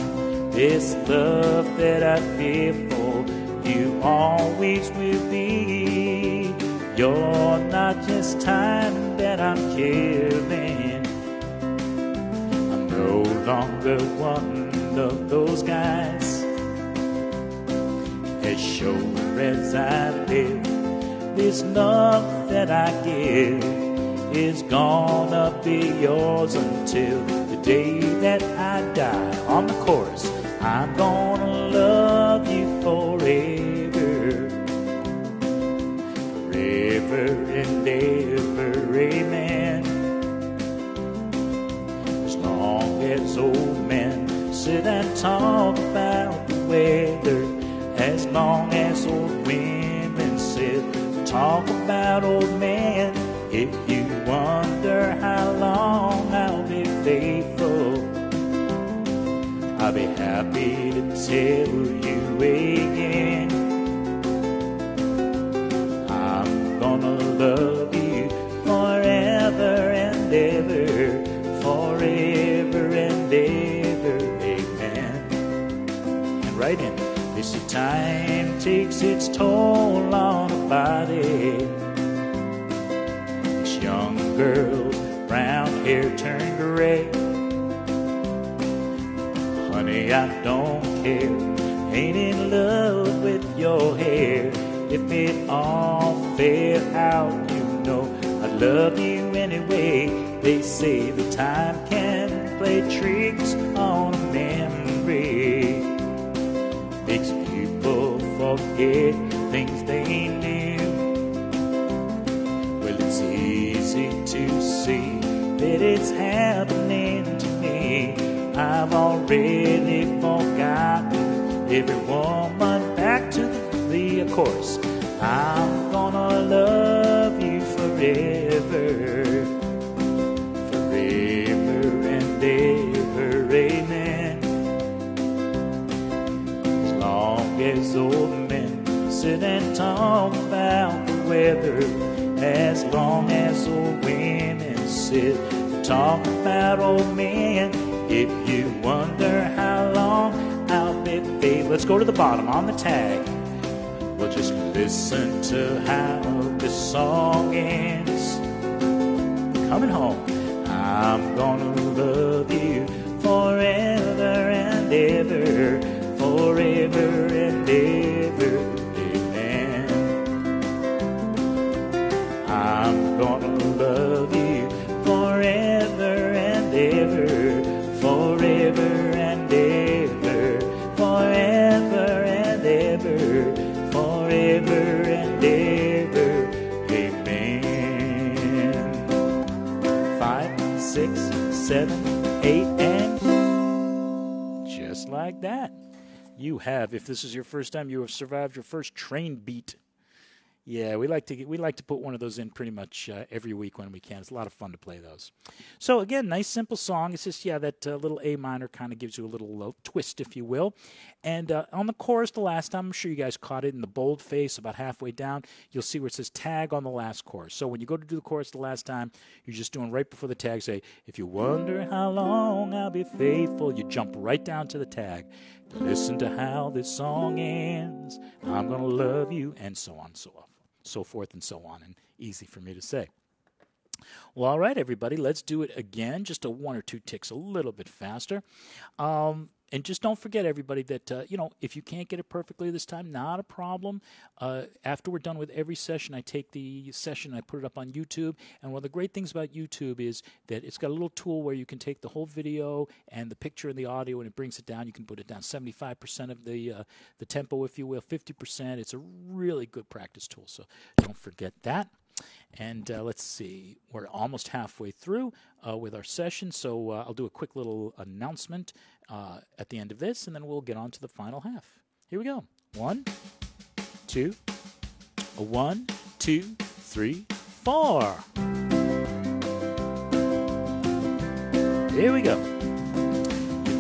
this love that I feel for you always will be. You're not just time that I'm killing. I'm no longer one of those guys. As sure as I live, this love that I give is gonna be yours until the day that I die. On the chorus, I'm gonna love you forever, forever and ever, amen. As long as old men sit and talk about the weather, as long as old women sit and talk about old men, if you wonder how long I'll be faithful, I'll be happy to tell you again. I'm gonna love you forever and ever, forever and ever, amen. And right in, this time takes its toll on a body. This young girl's brown hair turned gray. Honey, I don't care, ain't in love with your hair. If it all fell out, you know I love you anyway. They say the time can play tricks on a memory, makes people forget things they knew. Well, it's easy to see that it's happening to me. I've already forgotten every woman back to the chorus. I'm gonna love you forever, forever and ever, amen. As long as old men sit and talk about the weather, as long as old women sit and talk about old men, if you wonder how long I'll be faithful. Let's go to the bottom on the tag. Well, just listen to how this song ends. Coming home. I'm gonna love you forever and ever, forever and ever, amen. I'm gonna love you forever and ever, forever and ever, forever and ever, forever and ever, amen. 5, 6, 7, 8, and just like that, you have, if this is your first time, you have survived your first train beat. Yeah, we like to put one of those in pretty much every week when we can. It's a lot of fun to play those. So again, nice simple song. It's just that little A minor kind of gives you a little twist, if you will. And on the chorus, the last time, I'm sure you guys caught it in the bold face about halfway down. You'll see where it says tag on the last chorus. So when you go to do the chorus the last time, you're just doing right before the tag. Say, if you wonder how long I'll be faithful, you jump right down to the tag. Listen to how this song ends. I'm gonna love you, and so on, so forth and so on, and easy for me to say. Well, all right, everybody, let's do it again, just a 1 or 2 ticks a little bit faster. And just don't forget, everybody, that, if you can't get it perfectly this time, not a problem. After we're done with every session, I take the session and I put it up on YouTube. And one of the great things about YouTube is that it's got a little tool where you can take the whole video and the picture and the audio, and it brings it down. You can put it down 75% of the tempo, if you will, 50%. It's a really good practice tool, so don't forget that. And let's see, we're almost halfway through with our session, so I'll do a quick little announcement at the end of this, and then we'll get on to the final half. Here we go. 1, 2, 1, 2, 3, 4. Here we go.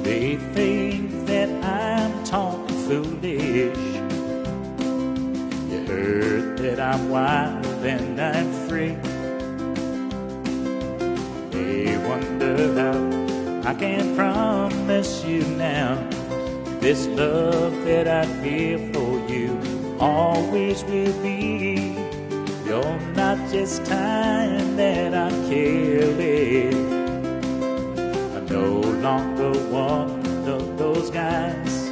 They think that I'm talking foolish. You heard that I'm wild and I'm free. They wonder how I can promise you now this love that I feel for you always will be. You're not just time that I care with. I no longer one of those guys.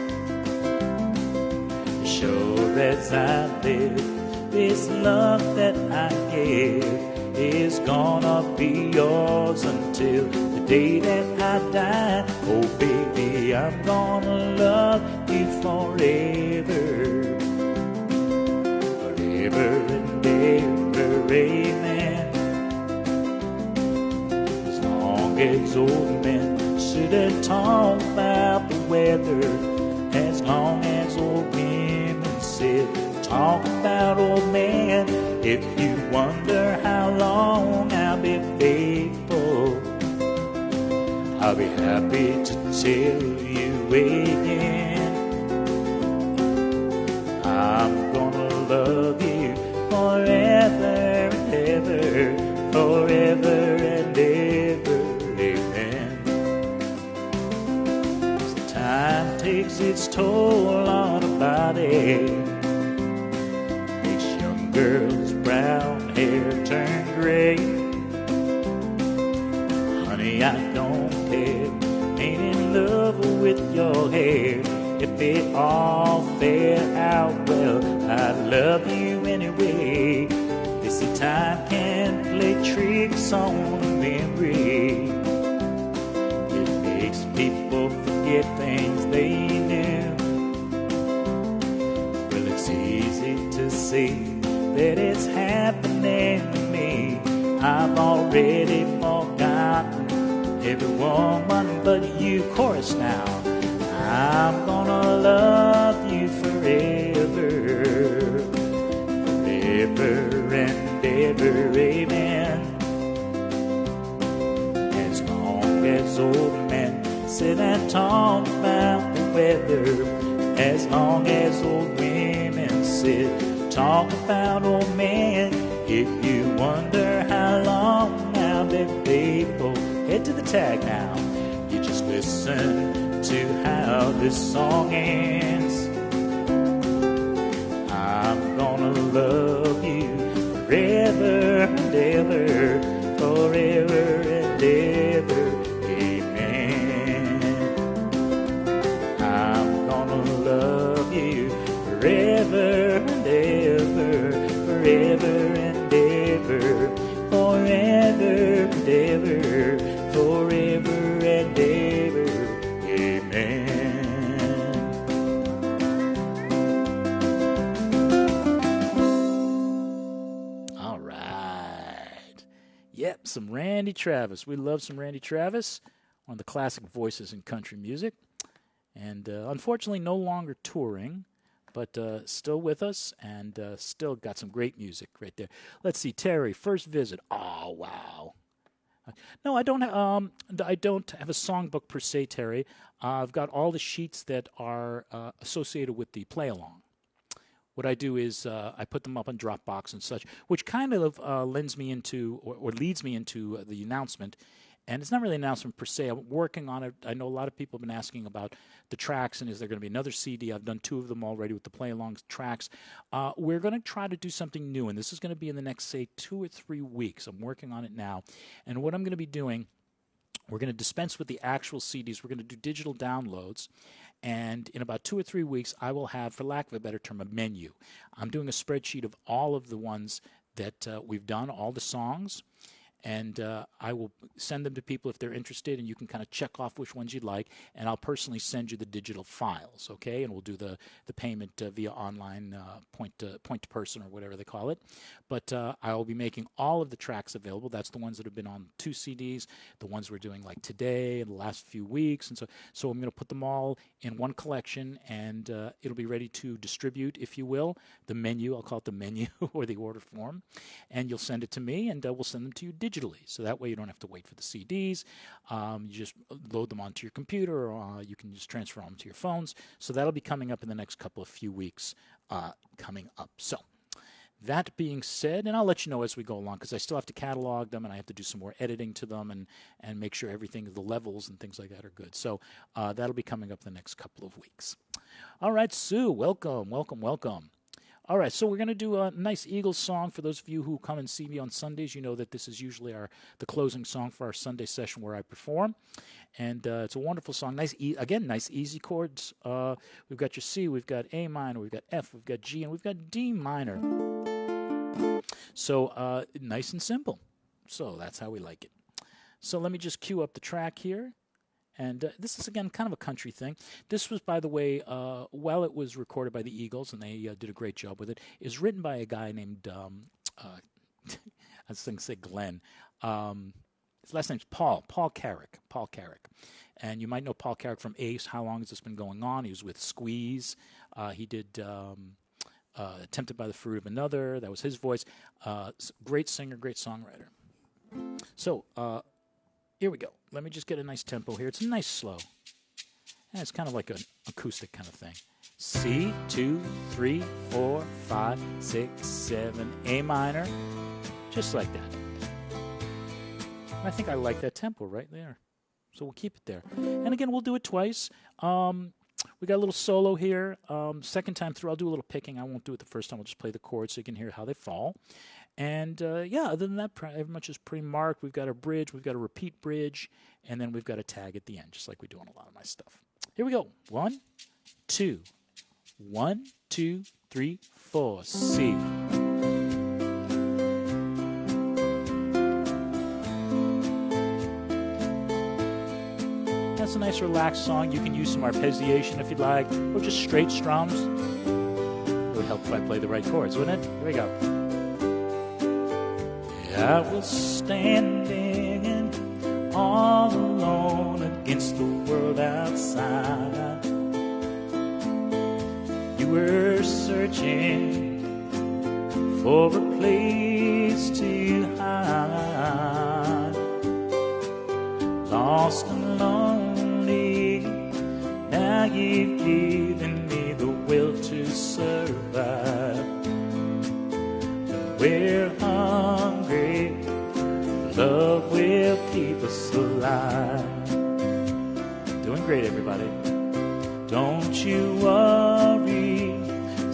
Sure as I live, this love that I give is gonna be yours until the day that I die. Oh baby, I'm gonna love you forever, forever and ever, amen. As long as old men sit and talk about the weather, as long as old women sit talk about old man. If you wonder how long I'll be faithful, I'll be happy to tell you again. I'm gonna love you forever and ever, forever and ever, amen. As time takes its toll on a body, girl's brown hair turn gray. Honey, I don't care, ain't in love with your hair. If it all fair out, well, I love you anyway. They say time can play tricks on memory. It makes people forget things they knew. Well, it's easy to see that it's happening to me. I've already forgotten every woman but you. Chorus now. I'm gonna love you forever, forever and ever, amen. As long as old men sit and talk about the weather, as long as old women sit talk about old man. If you wonder how long I'll be faithful, head to the tag now. You just listen to how this song ends. I'm gonna love you forever and ever, forever and ever, amen. I'm gonna love you forever and ever, forever and ever, forever and ever, forever and ever, amen. All right. Yep, some Randy Travis. We love some Randy Travis, one of the classic voices in country music. And unfortunately no longer touring, but still with us, and still got some great music right there. Let's see, Terry, first visit. Oh, wow. No, I don't have a songbook per se, Terry. I've got all the sheets that are associated with the play-along. What I do is I put them up on Dropbox and such, which kind of lends me into, or leads me into the announcement. And it's not really an announcement per se. I'm working on it. I know a lot of people have been asking about the tracks, and is there going to be another CD? I've done 2 of them already with the play-along tracks. We're going to try to do something new, and this is going to be in the next, say, 2 or 3 weeks. I'm working on it now. And what I'm going to be doing We're going to dispense with the actual CDs. We're going to do digital downloads. And in about 2 or 3 weeks, I will have, for lack of a better term, a menu. I'm doing a spreadsheet of all of the ones that we've done, all the songs. And I will send them to people if they're interested, and you can kind of check off which ones you'd like. And I'll personally send you the digital files, okay? And we'll do the payment via online point to person or whatever they call it. But I will be making all of the tracks available. That's the ones that have been on 2 CDs, the ones we're doing like today and the last few weeks. And so I'm going to put them all in one collection, and it'll be ready to distribute, if you will, the menu. I'll call it the menu or the order form. And you'll send it to me, and we'll send them to you digitally. So that way you don't have to wait for the CDs. You just load them onto your computer, or you can just transfer them to your phones. So that'll be coming up in the next few weeks coming up. So that being said, and I'll let you know as we go along, because I still have to catalog them, and I have to do some more editing to them and make sure everything, the levels and things like that are good. So that'll be coming up the next couple of weeks. All right, Sue, welcome. All right, so we're going to do a nice Eagles song. For those of you who come and see me on Sundays, you know that this is usually the closing song for our Sunday session where I perform. And it's a wonderful song. Nice, easy chords. We've got your C, we've got A minor, we've got F, we've got G, and we've got D minor. So nice and simple. So that's how we like it. So let me just cue up the track here. And this is, again, kind of a country thing. This was, by the way, while it was recorded by the Eagles, and they did a great job with it, is written by a guy named, I was going to say Glenn. His last name's Paul Carrick. And you might know Paul Carrick from Ace, How Long Has This Been Going On? He was with Squeeze. He did Tempted by the Fruit of Another. That was his voice. Great singer, great songwriter. So, here we go. Let me just get a nice tempo here. It's a nice slow. And it's kind of like an acoustic kind of thing. C, 2, 3, 4, 5, 6, 7, A minor. Just like that. And I think I like that tempo right there. So we'll keep it there. And again, we'll do it twice. We got a little solo here. Second time through, I'll do a little picking. I won't do it the first time. I'll just play the chords so you can hear how they fall. And, other than that, every much is pre-marked. We've got a bridge. We've got a repeat bridge. And then we've got a tag at the end, just like we do on a lot of my stuff. Here we go. 1, 2. 1, 2, 3, 4. C. That's a nice relaxed song. You can use some arpeggiation if you'd like, or just straight strums. It would help if I play the right chords, wouldn't it? Here we go. I was standing all alone against the world outside. You were searching for a place to hide. Lost and lonely, now you've given me the will to survive. We're hungry, love will keep us alive. Doing great, everybody. Don't you worry,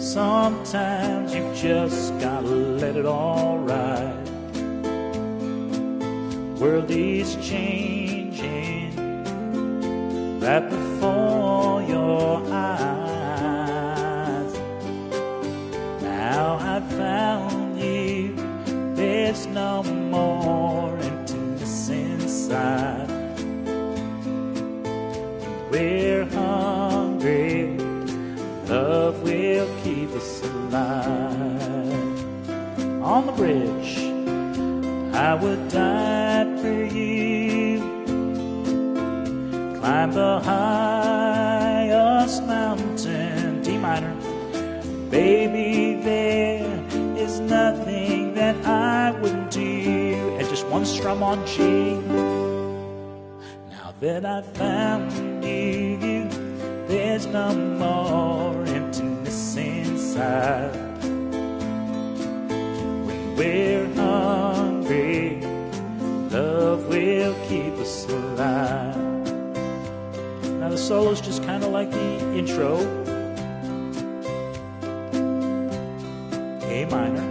sometimes you just gotta let it all ride. World is changing right before your eyes. Now I've found there's no more emptiness inside. We're hungry, love will keep us alive. On the bridge, I would die for you. Climb the highest mountain, D minor. Baby, there is nothing that I wouldn't do. And just one strum on G. Now that I found you, there's no more emptiness inside. When we're hungry, love will keep us alive. Now the solo's just kind of like the intro. A minor.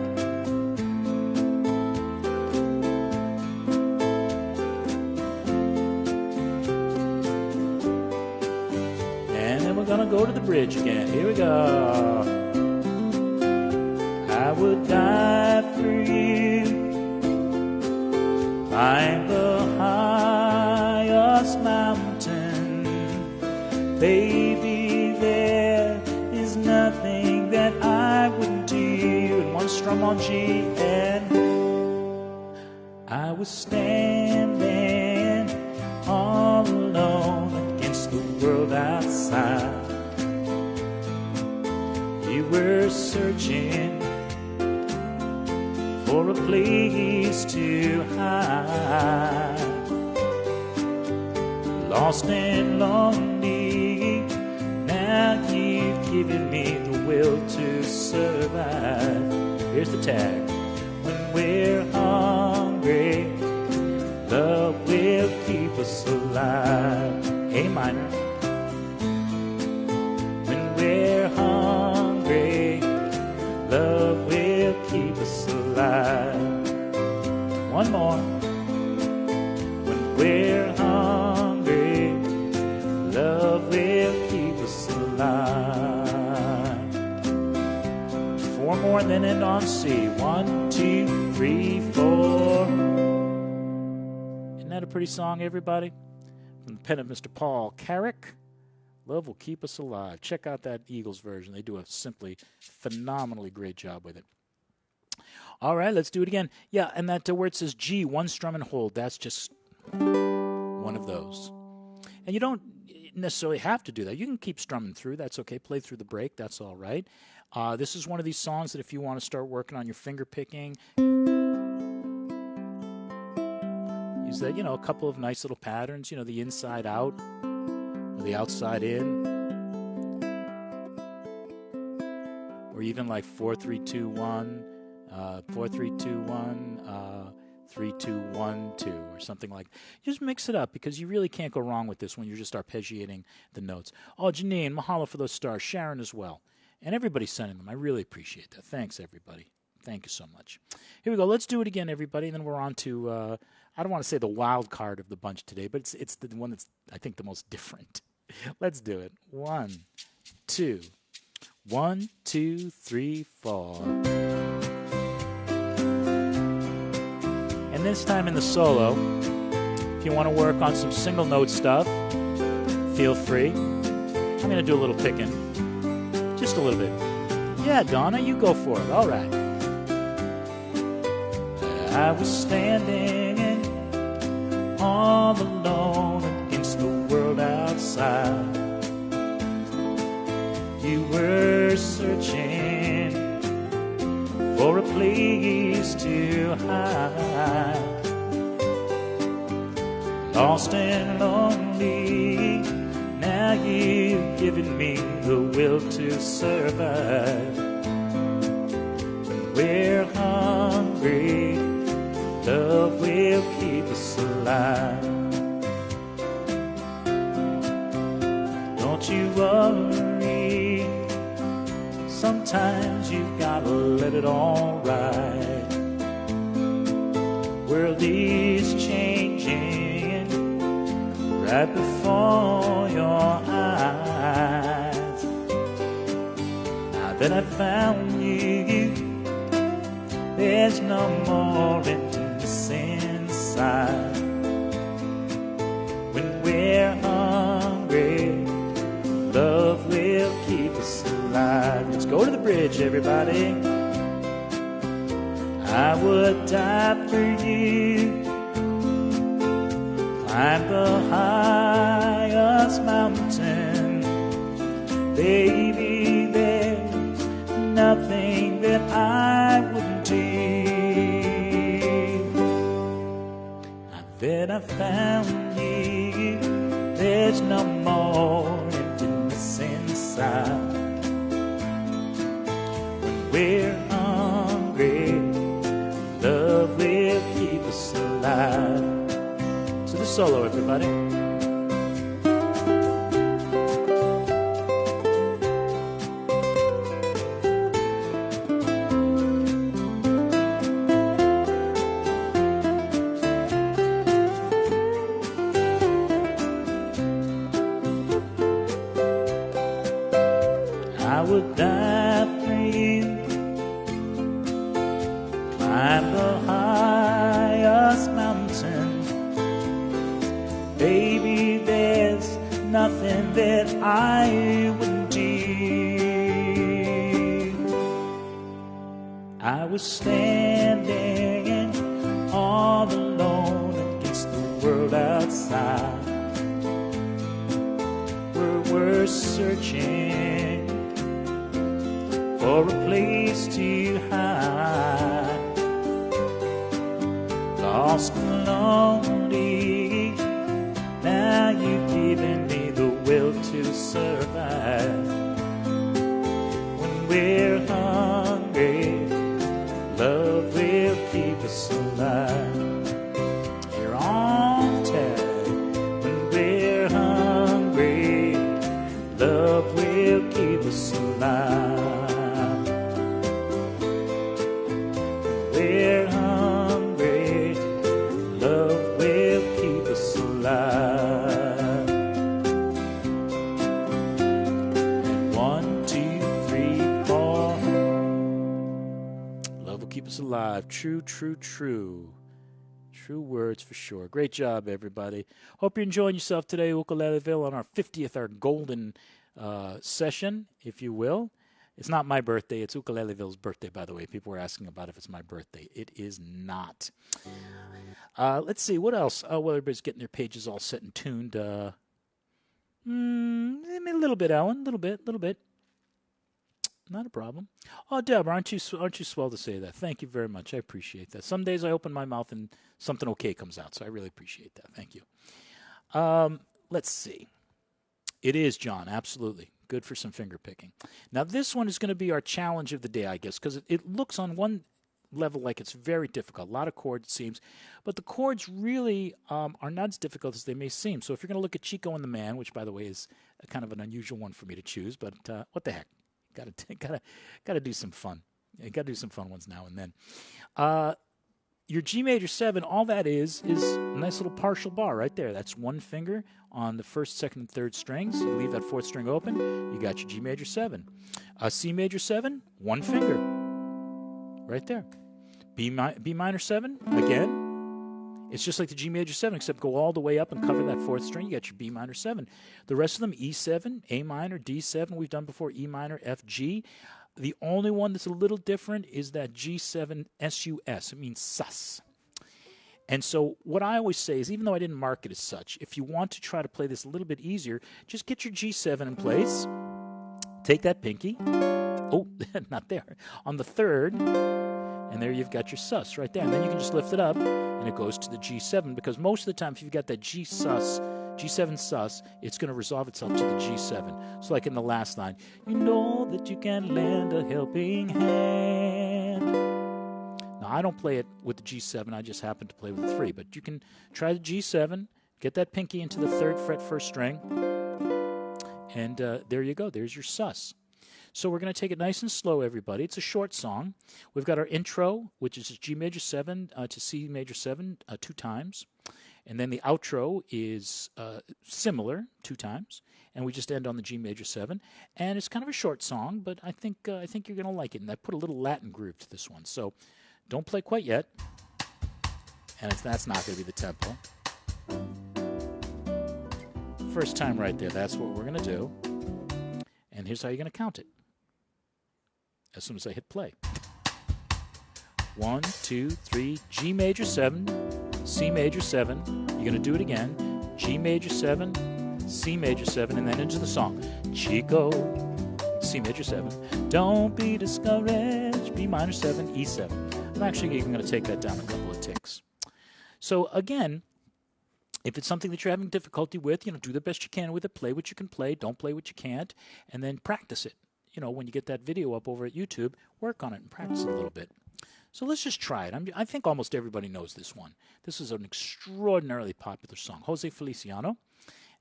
go to the bridge again. Here we go. I would die for you, climb the highest mountain. Baby, there is nothing that I wouldn't do. And one strum on G, and I was standing all alone against the world outside. You were searching for a place to hide, lost and lonely. Now you've given me the will to survive. Here's the tag. When we're hungry, love will keep us alive. A minor. When we're hungry, love will keep us alive. One more. When we're hungry, love will keep us alive. Four more and then end on C. 1, 2, 3, 4. Isn't that a pretty song, everybody? From the pen of Mr. Paul Carrick. Love will keep us alive. Check out that Eagles version. They do a simply phenomenally great job with it. All right, let's do it again. Yeah, and that where it says G, one strum and hold, that's just one of those. And you don't necessarily have to do that. You can keep strumming through. That's okay. Play through the break. That's all right. This is one of these songs that if you want to start working on your finger picking, use that, a couple of nice little patterns, the inside out or the outside in. Or even like 4, 3, 2, 1, 4, 3, 2, 1, 3, 2, 1, 2, or something like that. Just mix it up because you really can't go wrong with this when you're just arpeggiating the notes. Oh, Janine, mahalo for those stars. Sharon as well. And everybody's sending them. I really appreciate that. Thanks, everybody. Thank you so much. Here we go. Let's do it again, everybody. And then we're on to, I don't want to say the wild card of the bunch today, but it's the one that's, I think, the most different. Let's do it. 1, 2. 1, 2, 3, 4. And this time in the solo, if you want to work on some single note stuff, feel free. I'm going to do a little picking. Just a little bit. Yeah, Donna, you go for it. All right. I was standing all alone against the world outside. You were searching for a place to hide, lost and lonely. Now you've given me the will to survive. When we're hungry, love will keep us alive. Don't you worry, sometimes you've got to let it all ride. World is changing right before your eyes. Now that I've found you, there's no more emptiness inside. When we're hungry, love will keep us alive. Let's go to the bridge, everybody. I would die for you, climb the highest mountain. Baby, there's nothing that I wouldn't do. Now that I found you, there's no more emptiness inside. When we're hungry, love will keep us alive. So the solo, everybody. I wouldn't do. I was standing all alone against the world outside. We're searching for a place to hide. Lost and lonely, now you've given me the will to survive. When we're hungry, love will keep us alive. You're on tag. When we're hungry, love will keep us alive. When we're hungry, love will keep us alive. And 1, 2, 3, 4. Love will keep us alive. True, true, true. True words for sure. Great job, everybody. Hope you're enjoying yourself today, Ukuleleville, on our 50th, our golden session, if you will. It's not my birthday. It's Ukuleleville's birthday, by the way. People were asking about if it's my birthday. It is not. Let's see. What else? Well, everybody's getting their pages all set and tuned. A little bit, Ellen. A little bit. Not a problem. Oh, Deb, aren't you swell to say that? Thank you very much. I appreciate that. Some days I open my mouth and something okay comes out, so I really appreciate that. Thank you. Let's see. It is, John. Absolutely. Good for some finger picking. Now, this one is going to be our challenge of the day, I guess, because it looks on one level like it's very difficult. A lot of chords, it seems. But the chords really are not as difficult as they may seem. So if you're going to look at Chico and the Man, which, by the way, is kind of an unusual one for me to choose, but what the heck? Gotta do some fun. Gotta do some fun ones now and then. Your G major 7, all that is a nice little partial bar right there. That's one finger on the first, second, and third strings. You leave that fourth string open, you got your G major 7. C major 7, one finger right there. B minor 7, again. It's just like the G major 7, except go all the way up and cover that fourth string. You got your B minor 7. The rest of them, E7, A minor, D7, we've done before, E minor, F, G. The only one that's a little different is that G7 SUS. It means sus. And so what I always say is, even though I didn't mark it as such, if you want to try to play this a little bit easier, just get your G7 in place. Take that pinky. Oh, not there. On the third. And there you've got your sus right there. And then you can just lift it up, and it goes to the G7, because most of the time if you've got that G7 sus, it's going to resolve itself to the G7. So like in the last line, you know that you can lend a helping hand. Now, I don't play it with the G7. I just happen to play with the 3. But you can try the G7, get that pinky into the 3rd fret, 1st string, and there you go. There's your sus. So we're going to take it nice and slow, everybody. It's a short song. We've got our intro, which is G major 7 to C major 7 2 times. And then the outro is similar 2 times. And we just end on the G major 7. And it's kind of a short song, but I think you're going to like it. And I put a little Latin groove to this one. So don't play quite yet. And that's not going to be the tempo. First time right there. That's what we're going to do. And here's how you're going to count it. As soon as I hit play. 1, 2, 3, G major 7, C major 7. You're going to do it again. G major 7, C major 7, and then into the song. Chico, C major 7. Don't be discouraged, B minor 7, E7. I'm actually even going to take that down a couple of ticks. So again, if it's something that you're having difficulty with, do the best you can with it. Play what you can play. Don't play what you can't. And then practice it. When you get that video up over at YouTube, work on it and practice it a little bit. So let's just try it. I think almost everybody knows this one. This is an extraordinarily popular song. Jose Feliciano,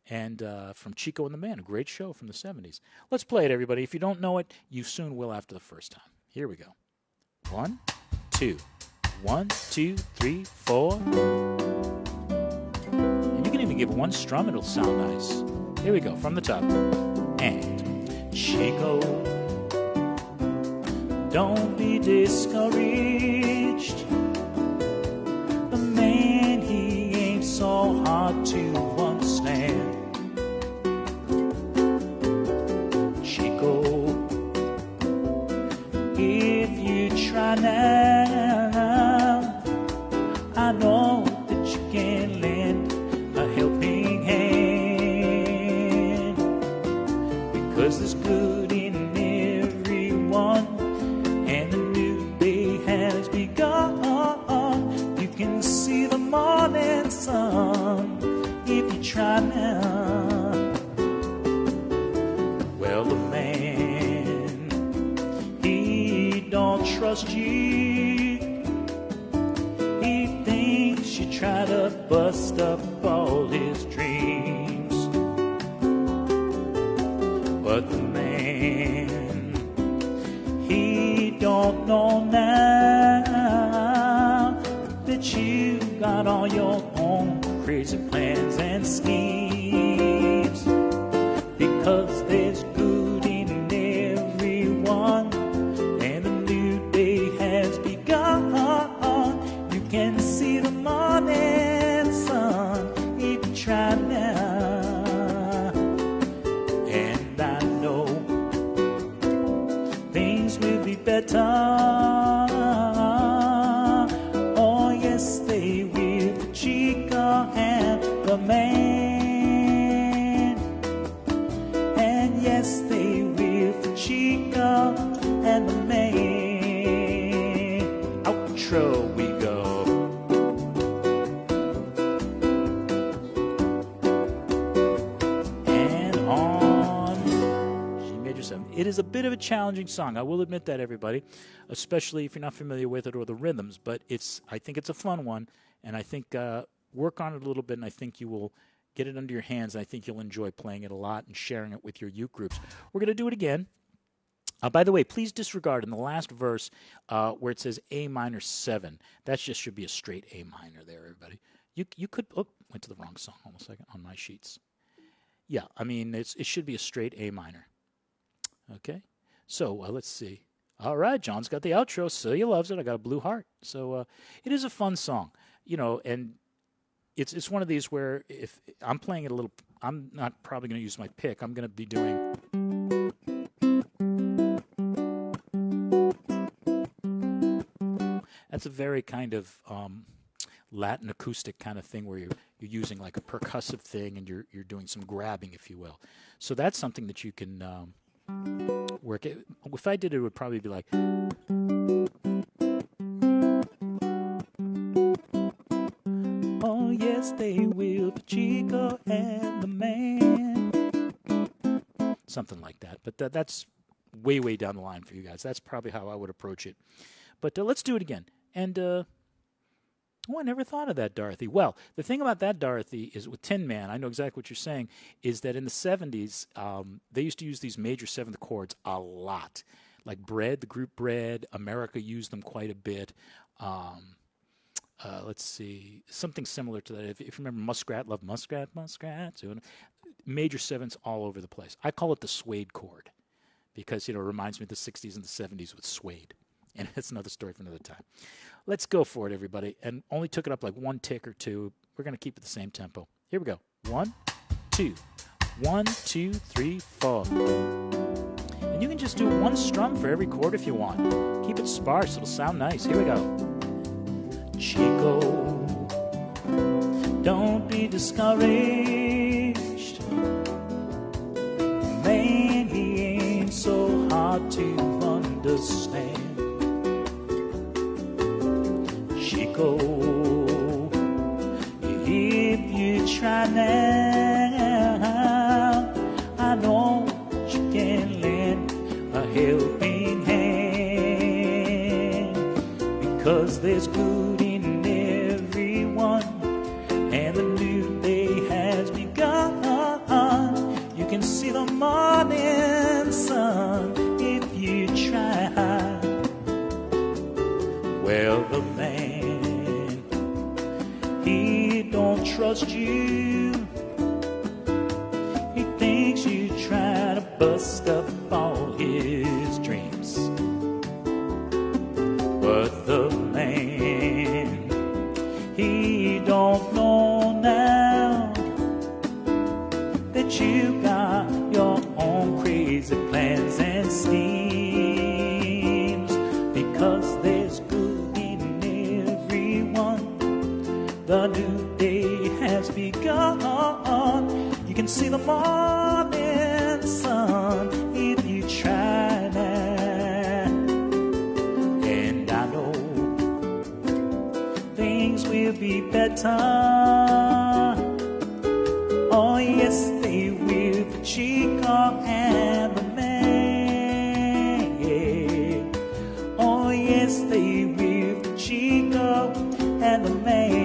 and from Chico and the Man, a great show from the 70s. Let's play it, everybody. If you don't know it, you soon will after the first time. Here we go. 1, 2. 1, 2, 3, 4. And you can even give one strum, it'll sound nice. Here we go, from the top. And Chico, don't be discouraged. The man, he ain't so hard to understand. can lend a helping hand, because there's good in everyone, and the new day has begun. You can see the morning sun if you try now. Well, the man, he don't trust you. He thinks you try to bust up all his dreams. But the man, he don't know now that you got all your own crazy plans and schemes. Because there's good in everyone, and the new day has begun. You can see the morning sun if you try now. And I know things will be better. Oh yes, they will, for Chica and the man. And yes, they will, for Chica and the man. Outro we go. And on G major 7. It is a bit of a challenging song. I will admit that, everybody, especially if you're not familiar with it or the rhythms. But I think it's a fun one, and I think work on it a little bit, and I think you will get it under your hands. I think you'll enjoy playing it a lot and sharing it with your uke groups. We're going to do it again. By the way, please disregard in the last verse where it says A minor 7. That just should be a straight A minor there, everybody. You could... Oh, went to the wrong song. Hold on a second on my sheets. Yeah, I mean, it should be a straight A minor. Okay? So, let's see. All right, John's got the outro. Celia loves it. I got a blue heart. So, it is a fun song. You know, and it's one of these where if I'm playing it a little... I'm not probably going to use my pick. I'm going to be doing... That's a very kind of Latin acoustic kind of thing where you're using like a percussive thing and you're doing some grabbing, if you will. So that's something that you can work. If I did it, it would probably be like. Oh yes, they will, Chico and the man. Something like that. But that's way, way down the line for you guys. That's probably how I would approach it. But let's do it again. And, I never thought of that, Dorothy. Well, the thing about that, Dorothy, is with Tin Man, I know exactly what you're saying, is that in the 70s, they used to use these major 7th chords a lot. Like Bread, the group Bread, America used them quite a bit. Let's see, something similar to that. If you remember Muskrat, Love Muskrat, so major 7s all over the place. I call it the suede chord because, it reminds me of the 60s and the 70s with suede. And that's another story for another time. Let's go for it, everybody. And only took it up like one tick or two. We're going to keep it the same tempo. Here we go. 1, 2. 1, 2, 3, 4. And you can just do one strum for every chord if you want. Keep it sparse. It'll sound nice. Here we go. Chico, don't be discouraged. Man, he ain't so hard to understand. Chico, if you try now, I know you can lend a helping hand, because there's good in everyone, and the new day has begun. You can see the morning sun if you try. Well, the man, he don't trust you. He thinks you try to bust up all his dreams. But the man, he don't know now that you got your own crazy plans and schemes. Because there's good in everyone, the new day has begun. You can see the morning sun if you try now. And I know things will be better. Oh yes, they will for Chico and the man. Oh yes, they will for Chico and the man.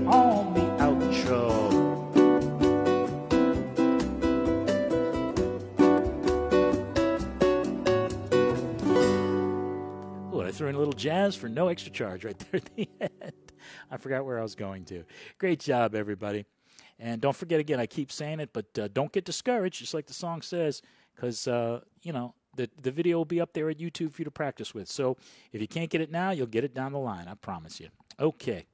On the outro. Oh, I threw in a little jazz for no extra charge right there at the end. I forgot where I was going to. Great job, everybody. And don't forget, again, I keep saying it, but don't get discouraged, just like the song says, because, the video will be up there at YouTube for you to practice with. So if you can't get it now, you'll get it down the line, I promise you. Okay.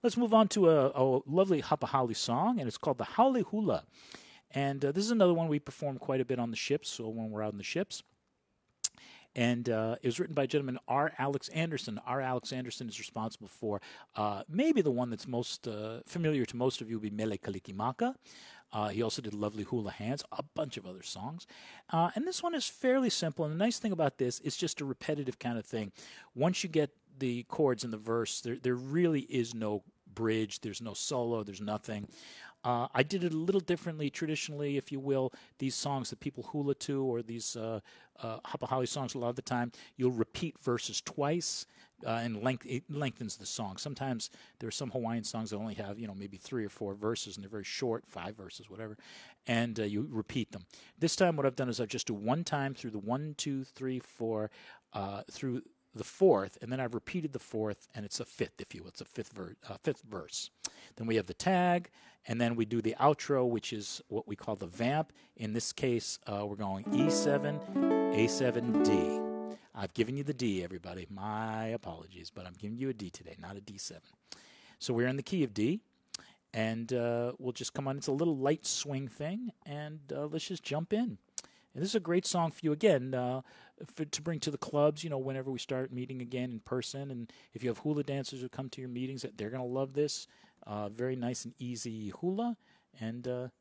Let's move on to a lovely Hapa song, and it's called the Haole Hula. And this is another one we perform quite a bit on the ships, so when we're out in the ships. And it was written by a gentleman, R. Alex Anderson. R. Alex Anderson is responsible for maybe the one that's most familiar to most of you would be Mele Kalikimaka. He also did Lovely Hula Hands, a bunch of other songs. And this one is fairly simple. And the nice thing about this is just a repetitive kind of thing. Once you get the chords in the verse, there really is no bridge. There's no solo. There's nothing. I did it a little differently, traditionally, if you will. These songs that people hula to, or these Hapa songs, a lot of the time, you'll repeat verses twice, and it lengthens the song. Sometimes there are some Hawaiian songs that only have, maybe 3 or 4 verses, and they're very short, 5 verses, whatever, and you repeat them. This time, what I've done is I've just do one time through the 1, 2, 3, 4, through the 4th, and then I've repeated the 4th, and it's a 5th, if you will. It's a 5th verse. Then we have the tag, and then we do the outro, which is what we call the vamp. In this case, we're going E7, A7, D. I've given you the D, everybody. My apologies, but I'm giving you a D today, not a D7. So we're in the key of D, and we'll just come on. It's a little light swing thing, and let's just jump in. And this is a great song for you, again, to bring to the clubs, whenever we start meeting again in person. And if you have hula dancers who come to your meetings, they're going to love this. Very nice and easy hula, and a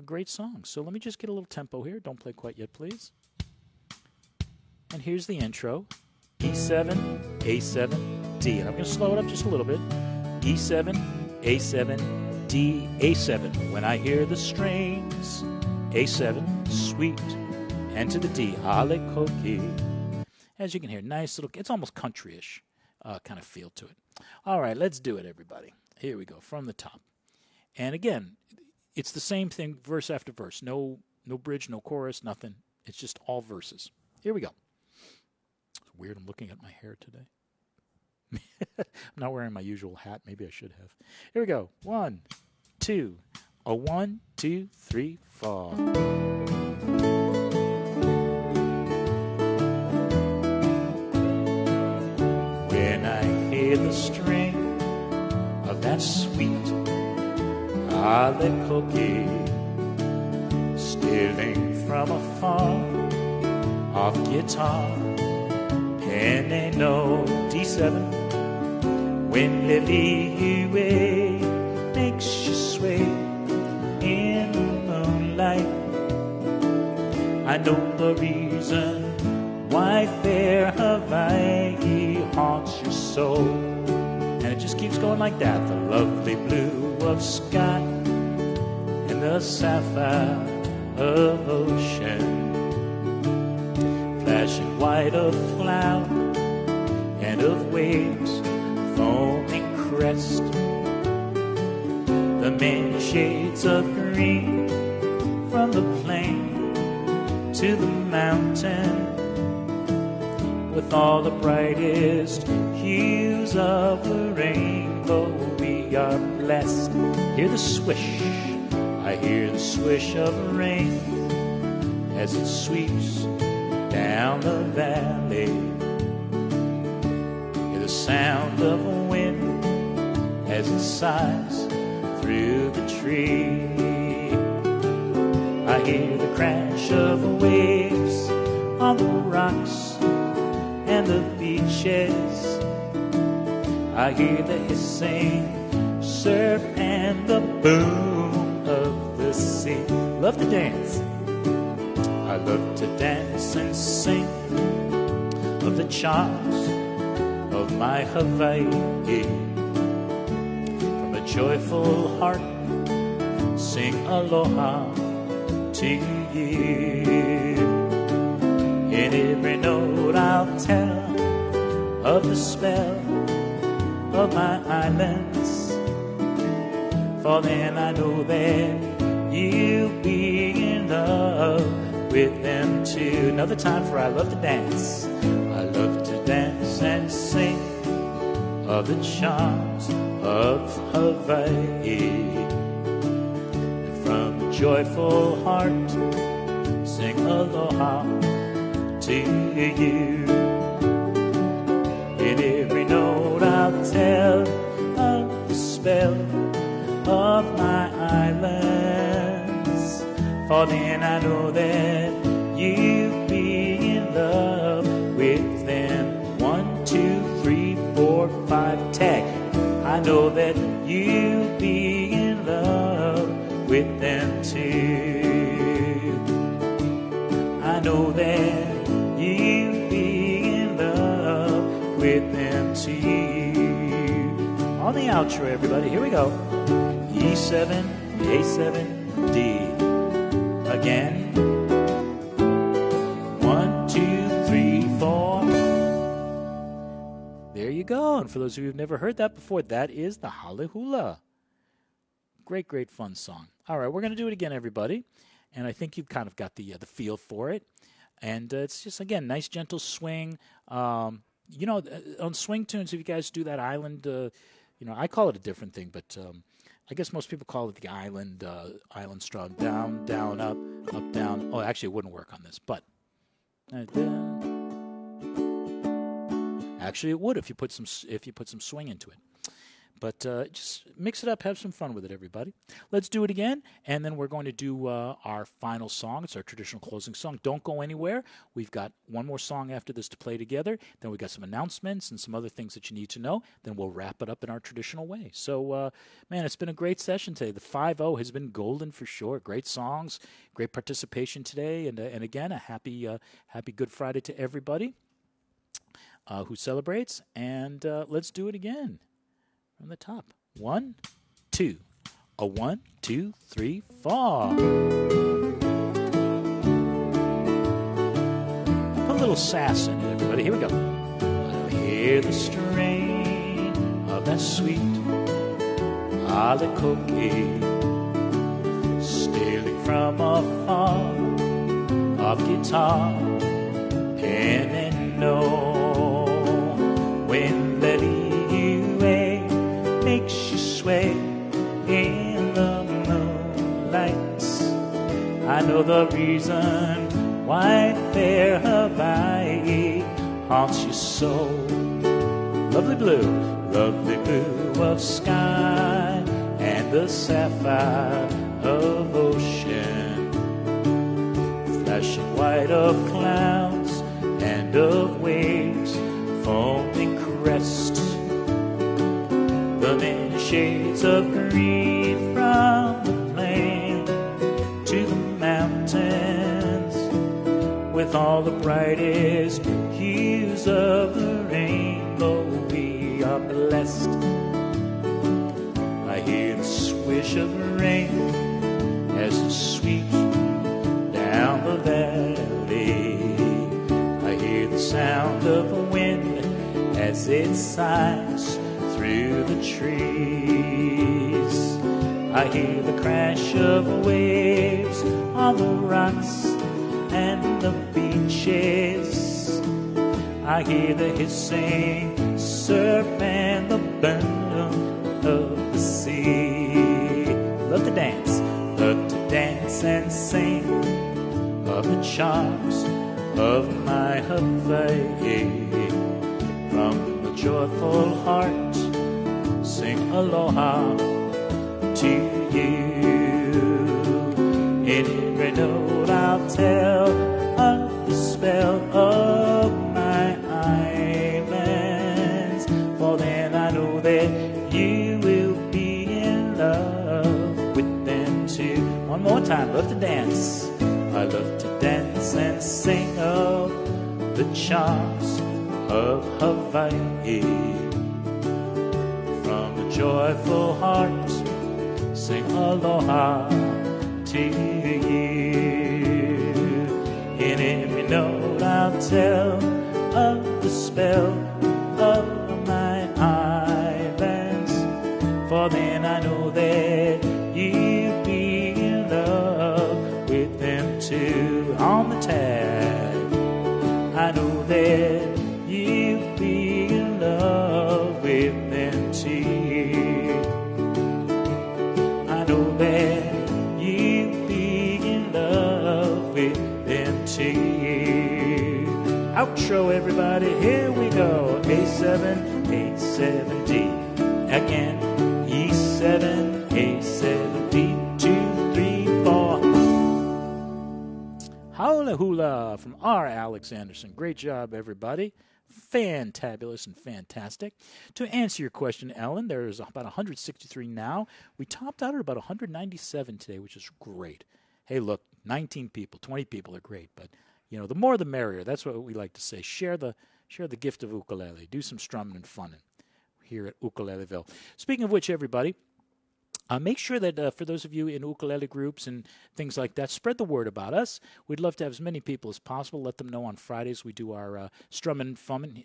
great song. So let me just get a little tempo here. Don't play quite yet, please. And here's the intro. E7, A7, D. And I'm going to slow it up just a little bit. E7, A7, D, A7. When I hear the strings, A7, sweet, and to the D, Ale Koki. As you can hear, nice little, it's almost country-ish kind of feel to it. All right, let's do it, everybody. Here we go, from the top. And again, it's the same thing, verse after verse. No bridge, no chorus, nothing. It's just all verses. Here we go. It's weird, I'm looking at my hair today. I'm not wearing my usual hat. Maybe I should have. Here we go. 1, 2. A 1, 2, 3, 4. When I hear the string of that sweet Ale Koki, stealing from afar, off guitar, and ain't no D7. When Lily makes you sway in the moonlight, I know the reason why fair Hawaii haunts your soul. And it just keeps going like that. The lovely blue of sky and the sapphire of ocean, flashing white of cloud and of waves foaming crest, the many shades of green from the plain to the mountain, with all the brightest hues of the rainbow. We are blessed. Hear the swish, I hear the swish of rain as it sweeps down the valley. Hear the sound of a wind as it sighs through the tree. I hear the crash of the waves on the rocks and the beaches. I hear the hissing surf and the boom of the sea. Love to dance. I love to dance and sing of the charms of my Hawaii. From a joyful heart, sing aloha to you. In every note I'll tell of the spell of my islands, for then I know that you'll be in love with them too. Another time for I love to dance. I love to dance and sing of the charms of Hawaii. And from a joyful heart, sing aloha to you. In every note I'll tell of the spell of my islands, for then I know that you'll be in love with them. 1, 2, 3, 4, 5, tag. I know that you'll be in love with them too. I know that you'll be in love with them too. On the outro, everybody, here we go. E7, A7, D. Again. 1, 2, 3, 4. There you go. And for those of you who've never heard that before, that is the Halehula. Great, great fun song. All right, we're going to do it again, everybody. And I think you've kind of got the feel for it. And it's just, again, nice, gentle swing. On swing tunes, if you guys do that island, I call it a different thing, but I guess most people call it the island strum. Down, down, up, down. Oh, actually, it wouldn't work on this, but actually, it would if you put some swing into it. But just mix it up, have some fun with it, everybody. Let's do it again, and then we're going to do our final song. It's our traditional closing song. Don't go anywhere. We've got one more song after this to play together. Then we've got some announcements and some other things that you need to know. Then we'll wrap it up in our traditional way. So, man, it's been a great session today. The 5-0 has been golden for sure. Great songs, great participation today, and again, a happy Good Friday to everybody who celebrates. And let's do it again. From the top. 1, 2. 1, 2, 3, 4. Put a little sass in it, everybody. Here we go. I hear the strain of that sweet alikoke stealing from afar of guitar, and then know when letting makes you sway in the moonlight. I know the reason why fair Hawaii haunts you so. Lovely blue of sky and the sapphire of ocean, flashing white of clouds and of waves, foaming crest. The many shades of green from the plain to the mountains, with all the brightest hues of the rainbow, we are blessed. I hear the swish of rain as it sweeps down the valley. I hear the sound of the wind as it sighs through the trees. I hear the crash of waves on the rocks and the beaches. I hear the hissing surf and the boom of the sea. Love to dance and sing of the charms of my Hawaii. From a joyful heart, sing aloha to you. In every note I'll tell of the spell of my islands, for then I know that you will be in love with them too. One more time, love to dance. I love to dance and sing of the charms of Hawaii. From a joyful heart, sing aloha to you. In every note I'll tell of the spell of my islands, for then I know that you'll be in love with them too. On the tag, I know that you'll be in love with them too. I know that you'll be in love with them too. Outro, everybody, here we go. A7, A7, D. Again, E7, A7, D. 2, 3, 4. Howla hula from R. Alex Anderson. Great job, everybody. Fantabulous and fantastic. To answer your question, Ellen, there's about 163 now. We topped out at about 197 today, which is great. Hey, look, 19 people, 20 people are great, but you know, the more the merrier. That's what we like to say. Share the gift of ukulele. Do some strumming and funning here at Ukuleleville. Speaking of which, everybody, make sure that for those of you in ukulele groups and things like that, spread the word about us. We'd love to have as many people as possible. Let them know on Fridays we do our strumming and funnin'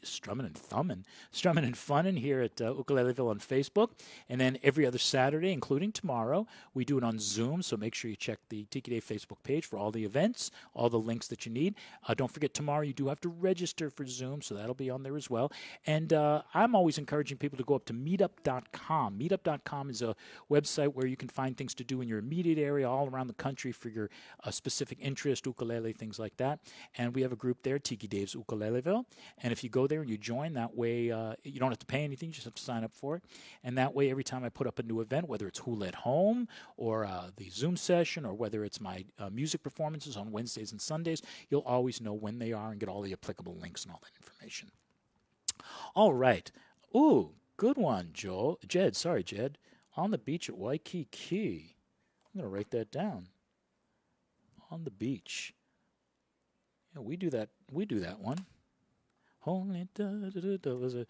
here at Ukuleleville on Facebook. And then every other Saturday, including tomorrow, we do it on Zoom. So make sure you check the Tiki Day Facebook page for all the events, all the links that you need. Don't forget, tomorrow you do have to register for Zoom, so that'll be on there as well. And I'm always encouraging people to go up to meetup.com. Meetup.com is a website where you can find things to do in your immediate area all around the country for your specific interest, ukulele, things like that. And we have a group there, Tiki Dave's Ukuleleville. And if you go there and you join, that way you don't have to pay anything, you just have to sign up for it. And that way, every time I put up a new event, whether it's Hula at Home or the Zoom session or whether it's my music performances on Wednesdays and Sundays, you'll always know when they are and get all the applicable links and all that information. All right. Ooh, good one, Jed. On the beach at Waikiki. I'm going to write that down. On the beach. Yeah, we do that one. Only was a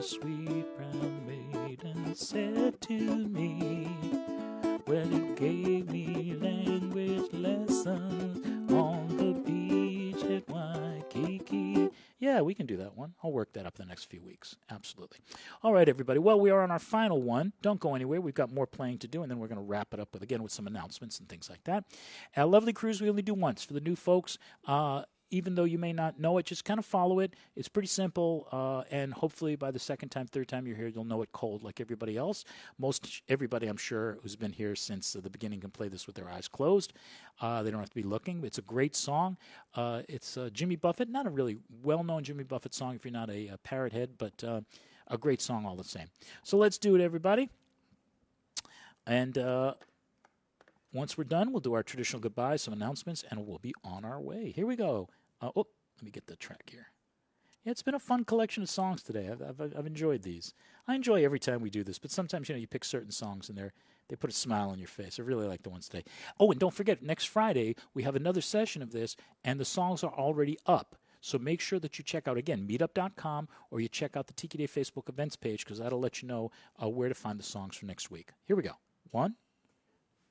sweet brown maiden said to me, well, it gave me language lessons on the beach at Waikiki. Yeah, we can do that one. I'll work that up the next few weeks. Absolutely. All right, everybody. Well, we are on our final one. Don't go anywhere. We've got more playing to do, and then we're going to wrap it up with some announcements and things like that. Our lovely cruise we only do once. For the new folks, even though you may not know it, just kind of follow it. It's pretty simple, and hopefully by the second time, third time you're here, you'll know it cold like everybody else. Most everybody, I'm sure, who's been here since the beginning can play this with their eyes closed. They don't have to be looking. It's a great song. It's Jimmy Buffett, not a really well-known Jimmy Buffett song if you're not a parrot head, but a great song all the same. So let's do it, everybody. And once we're done, we'll do our traditional goodbyes, some announcements, and we'll be on our way. Here we go. Let me get the track here. Yeah, it's been a fun collection of songs today. I've enjoyed these. I enjoy every time we do this, but sometimes, you pick certain songs and they put a smile on your face. I really like the ones today. Oh, and don't forget, next Friday, we have another session of this, and the songs are already up. So make sure that you check out, again, meetup.com, or you check out the Tiki Day Facebook events page, because that'll let you know where to find the songs for next week. Here we go. 1,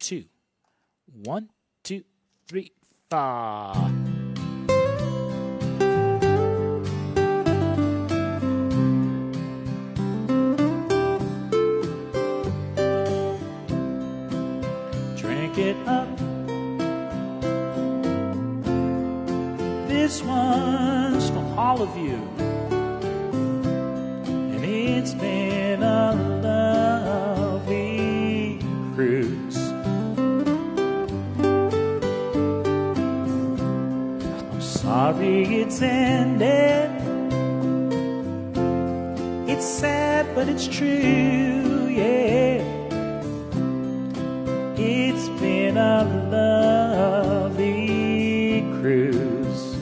2. 1, 2, 3, 4. Drink it up. This one's from all of you. And it's been a lovely cruise. Sorry it's ended. It's sad, but it's true, yeah. It's been a lovely cruise.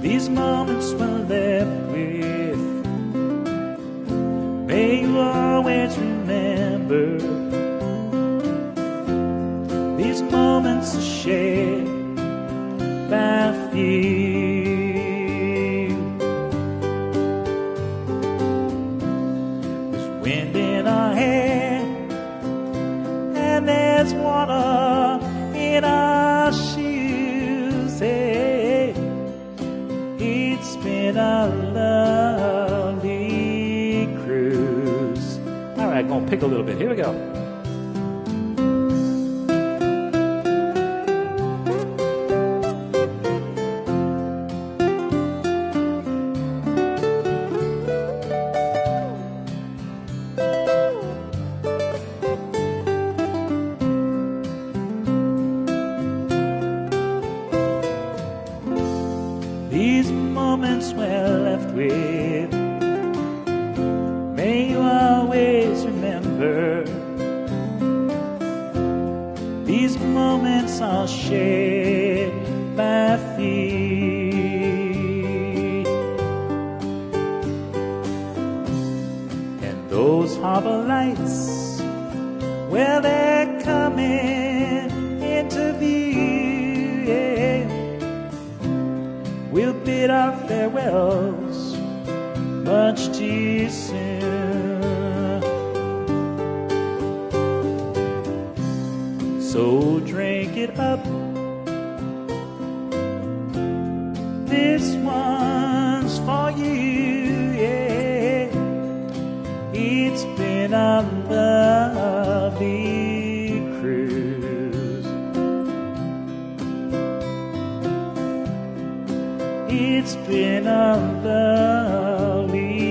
these moments we're left with, may you always remember. These moments are shared by few. There's wind in our hair, and there's water in our shoes. Hey, it's been a lovely cruise. All right, gonna pick a little bit. Here we go. These moments we're left with, may you always remember. These moments are shared by few, and those harbor lights, well, they're coming into view. Yeah. We'll bid our farewells much too soon. So drink it up, this one's for you, yeah. It's been a lovely cruise. It's been a lovely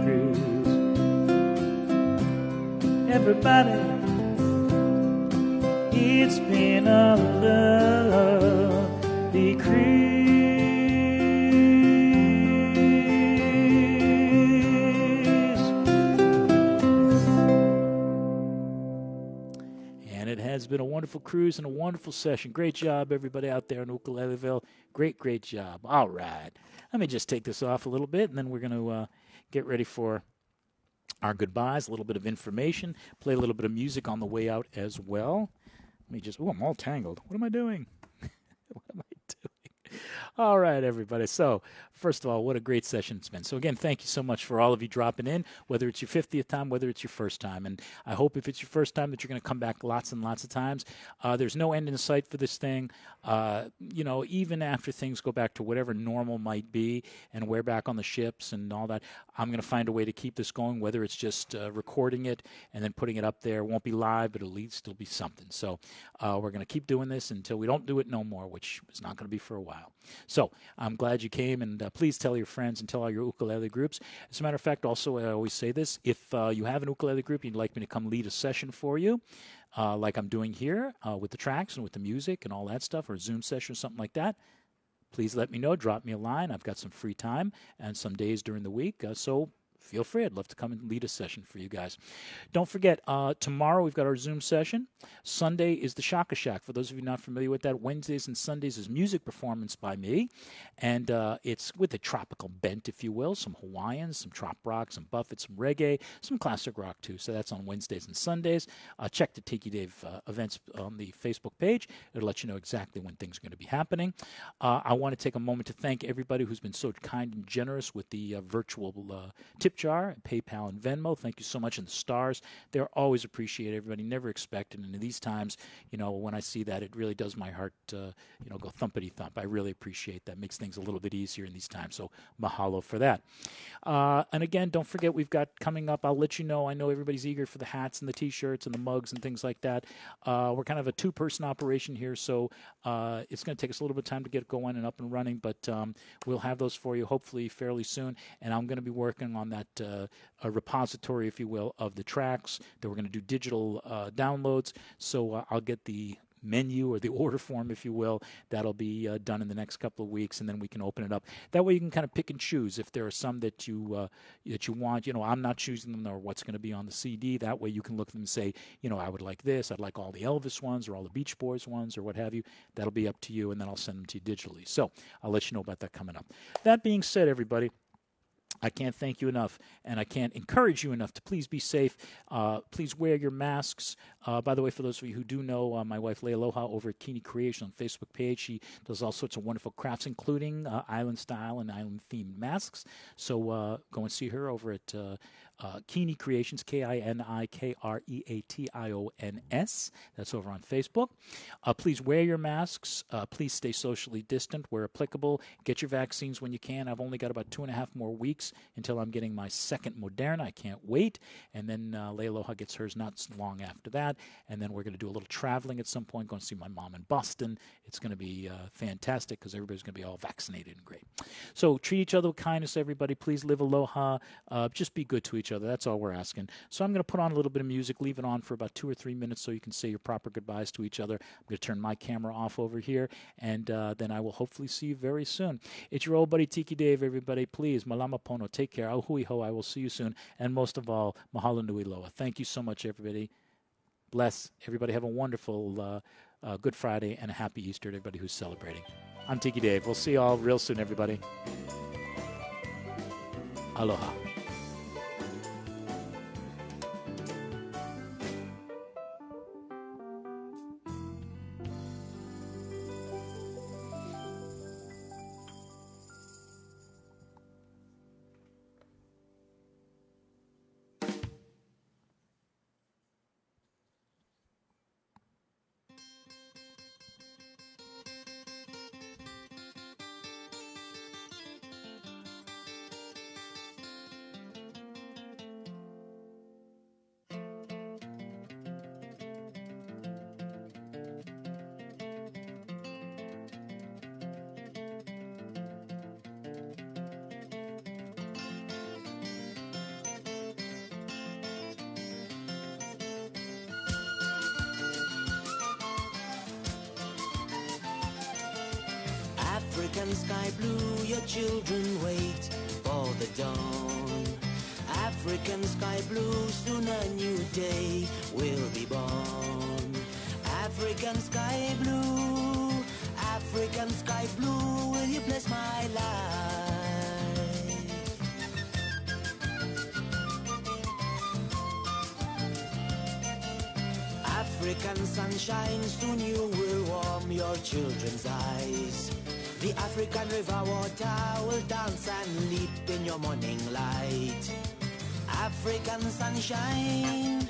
cruise. Everybody, it's been a lovely cruise. And it has been a wonderful cruise and a wonderful session. Great job, everybody out there in Ukuleleville. Great, great job. All right. Let me just take this off a little bit, and then we're going to get ready for our goodbyes, a little bit of information, play a little bit of music on the way out as well. Let me just, I'm all tangled. What am I doing? What am I doing? All right, everybody. So, first of all, what a great session it's been. So, again, thank you so much for all of you dropping in, whether it's your 50th time, whether it's your first time. And I hope if it's your first time that you're going to come back lots and lots of times. There's no end in sight for this thing. Even after things go back to whatever normal might be and we're back on the ships and all that, I'm going to find a way to keep this going, whether it's just recording it and then putting it up there. It won't be live, but it'll at least still be something. So, we're going to keep doing this until we don't do it no more, which is not going to be for a while. So I'm glad you came, and please tell your friends and tell all your ukulele groups. As a matter of fact, also, I always say this, if you have an ukulele group, you'd like me to come lead a session for you, like I'm doing here with the tracks and with the music and all that stuff, or a Zoom session or something like that, please let me know. Drop me a line. I've got some free time and some days during the week, so feel free. I'd love to come and lead a session for you guys. Don't forget, tomorrow we've got our Zoom session. Sunday is the Shaka Shack. For those of you not familiar with that, Wednesdays and Sundays is music performance by me. And it's with a tropical bent, if you will. Some Hawaiian, some trop rock, some Buffett, some reggae, some classic rock too. So that's on Wednesdays and Sundays. Check the Tiki Dave events on the Facebook page. It'll let you know exactly when things are going to be happening. I want to take a moment to thank everybody who's been so kind and generous with the virtual tip jar, PayPal, and Venmo. Thank you so much. And the stars, they're always appreciated. Everybody never expected. And in these times, when I see that, it really does my heart, go thumpity thump. I really appreciate that. Makes things a little bit easier in these times. So mahalo for that. And again, don't forget, we've got coming up, I'll let you know, I know everybody's eager for the hats and the T-shirts and the mugs and things like that. We're kind of a two-person operation here, so it's going to take us a little bit of time to get going and up and running, but we'll have those for you hopefully fairly soon. And I'm going to be working on that a repository, if you will, of the tracks that we're going to do digital downloads. So I'll get the menu or the order form, if you will. That'll be done in the next couple of weeks, and then we can open it up. That way you can kind of pick and choose if there are some that you want. I'm not choosing them or what's going to be on the CD. That way you can look at them and say, I would like this. I'd like all the Elvis ones or all the Beach Boys ones or what have you. That'll be up to you, and then I'll send them to you digitally. So I'll let you know about that coming up. That being said, everybody, I can't thank you enough, and I can't encourage you enough to please be safe. Please wear your masks. By the way, for those of you who do know, my wife, Lealoha, over at Tiki Creation on Facebook page, she does all sorts of wonderful crafts, including island-style and island-themed masks. So go and see her over at Kini Creations, KINIKREATIONS. That's over on Facebook. Please wear your masks. Please stay socially distant where applicable. Get your vaccines when you can. I've only got about 2.5 more weeks until I'm getting my second Moderna. I can't wait. And then Lealoha gets hers not long after that. And then we're going to do a little traveling at some point, going to see my mom in Boston. It's going to be fantastic because everybody's going to be all vaccinated and great. So treat each other with kindness, everybody. Please live aloha. Just be good to each other. That's all we're asking. So I'm going to put on a little bit of music, leave it on for about 2 or 3 minutes so you can say your proper goodbyes to each other. I'm going to turn my camera off over here, and then I will hopefully see you very soon. It's your old buddy Tiki Dave, everybody. Please, malama pono. Take care. Auhui ho. I will see you soon. And most of all, mahalo nui loa. Thank you so much, everybody. Bless. Everybody have a wonderful Good Friday and a happy Easter to everybody who's celebrating. I'm Tiki Dave. We'll see you all real soon, everybody. Aloha. African sky blue, your children wait for the dawn. African sky blue, soon a new day will be born. African sky blue, will you bless my life? African sunshine, soon you will warm your children's eyes. The African river water will dance and leap in your morning light. African sunshine,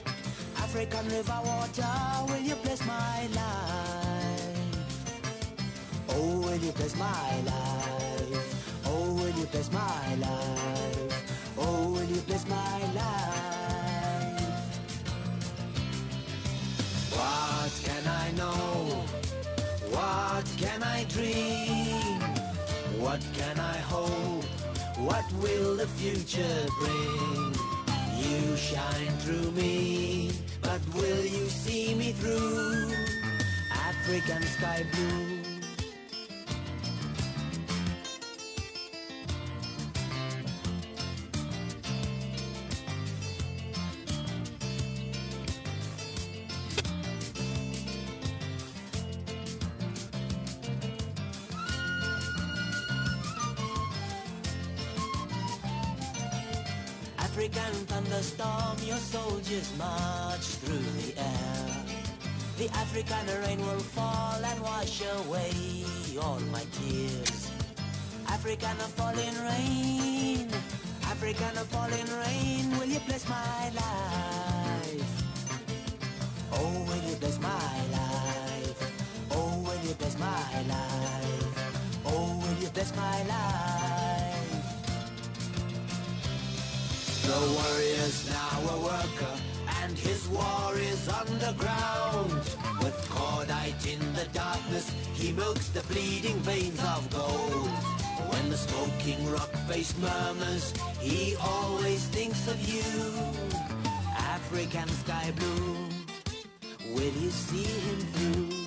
African river water, will you bless my life? Oh, will you bless my life? Oh, will you bless my life? Oh, will you bless my life? What can I know? What can I dream? What can I hope? What will the future bring? You shine through me, but will you see me through? African sky blue. African thunderstorm, your soldiers march through the air. The African rain will fall and wash away all my tears. African falling rain, African falling rain, will you bless my life? Oh, will you bless my life? Oh, will you bless my life? Oh, will you bless my life? The warrior's now a worker, and his war is underground. With cordite in the darkness, he milks the bleeding veins of gold. When the smoking rock face murmurs, he always thinks of you. African sky blue, will you see him through?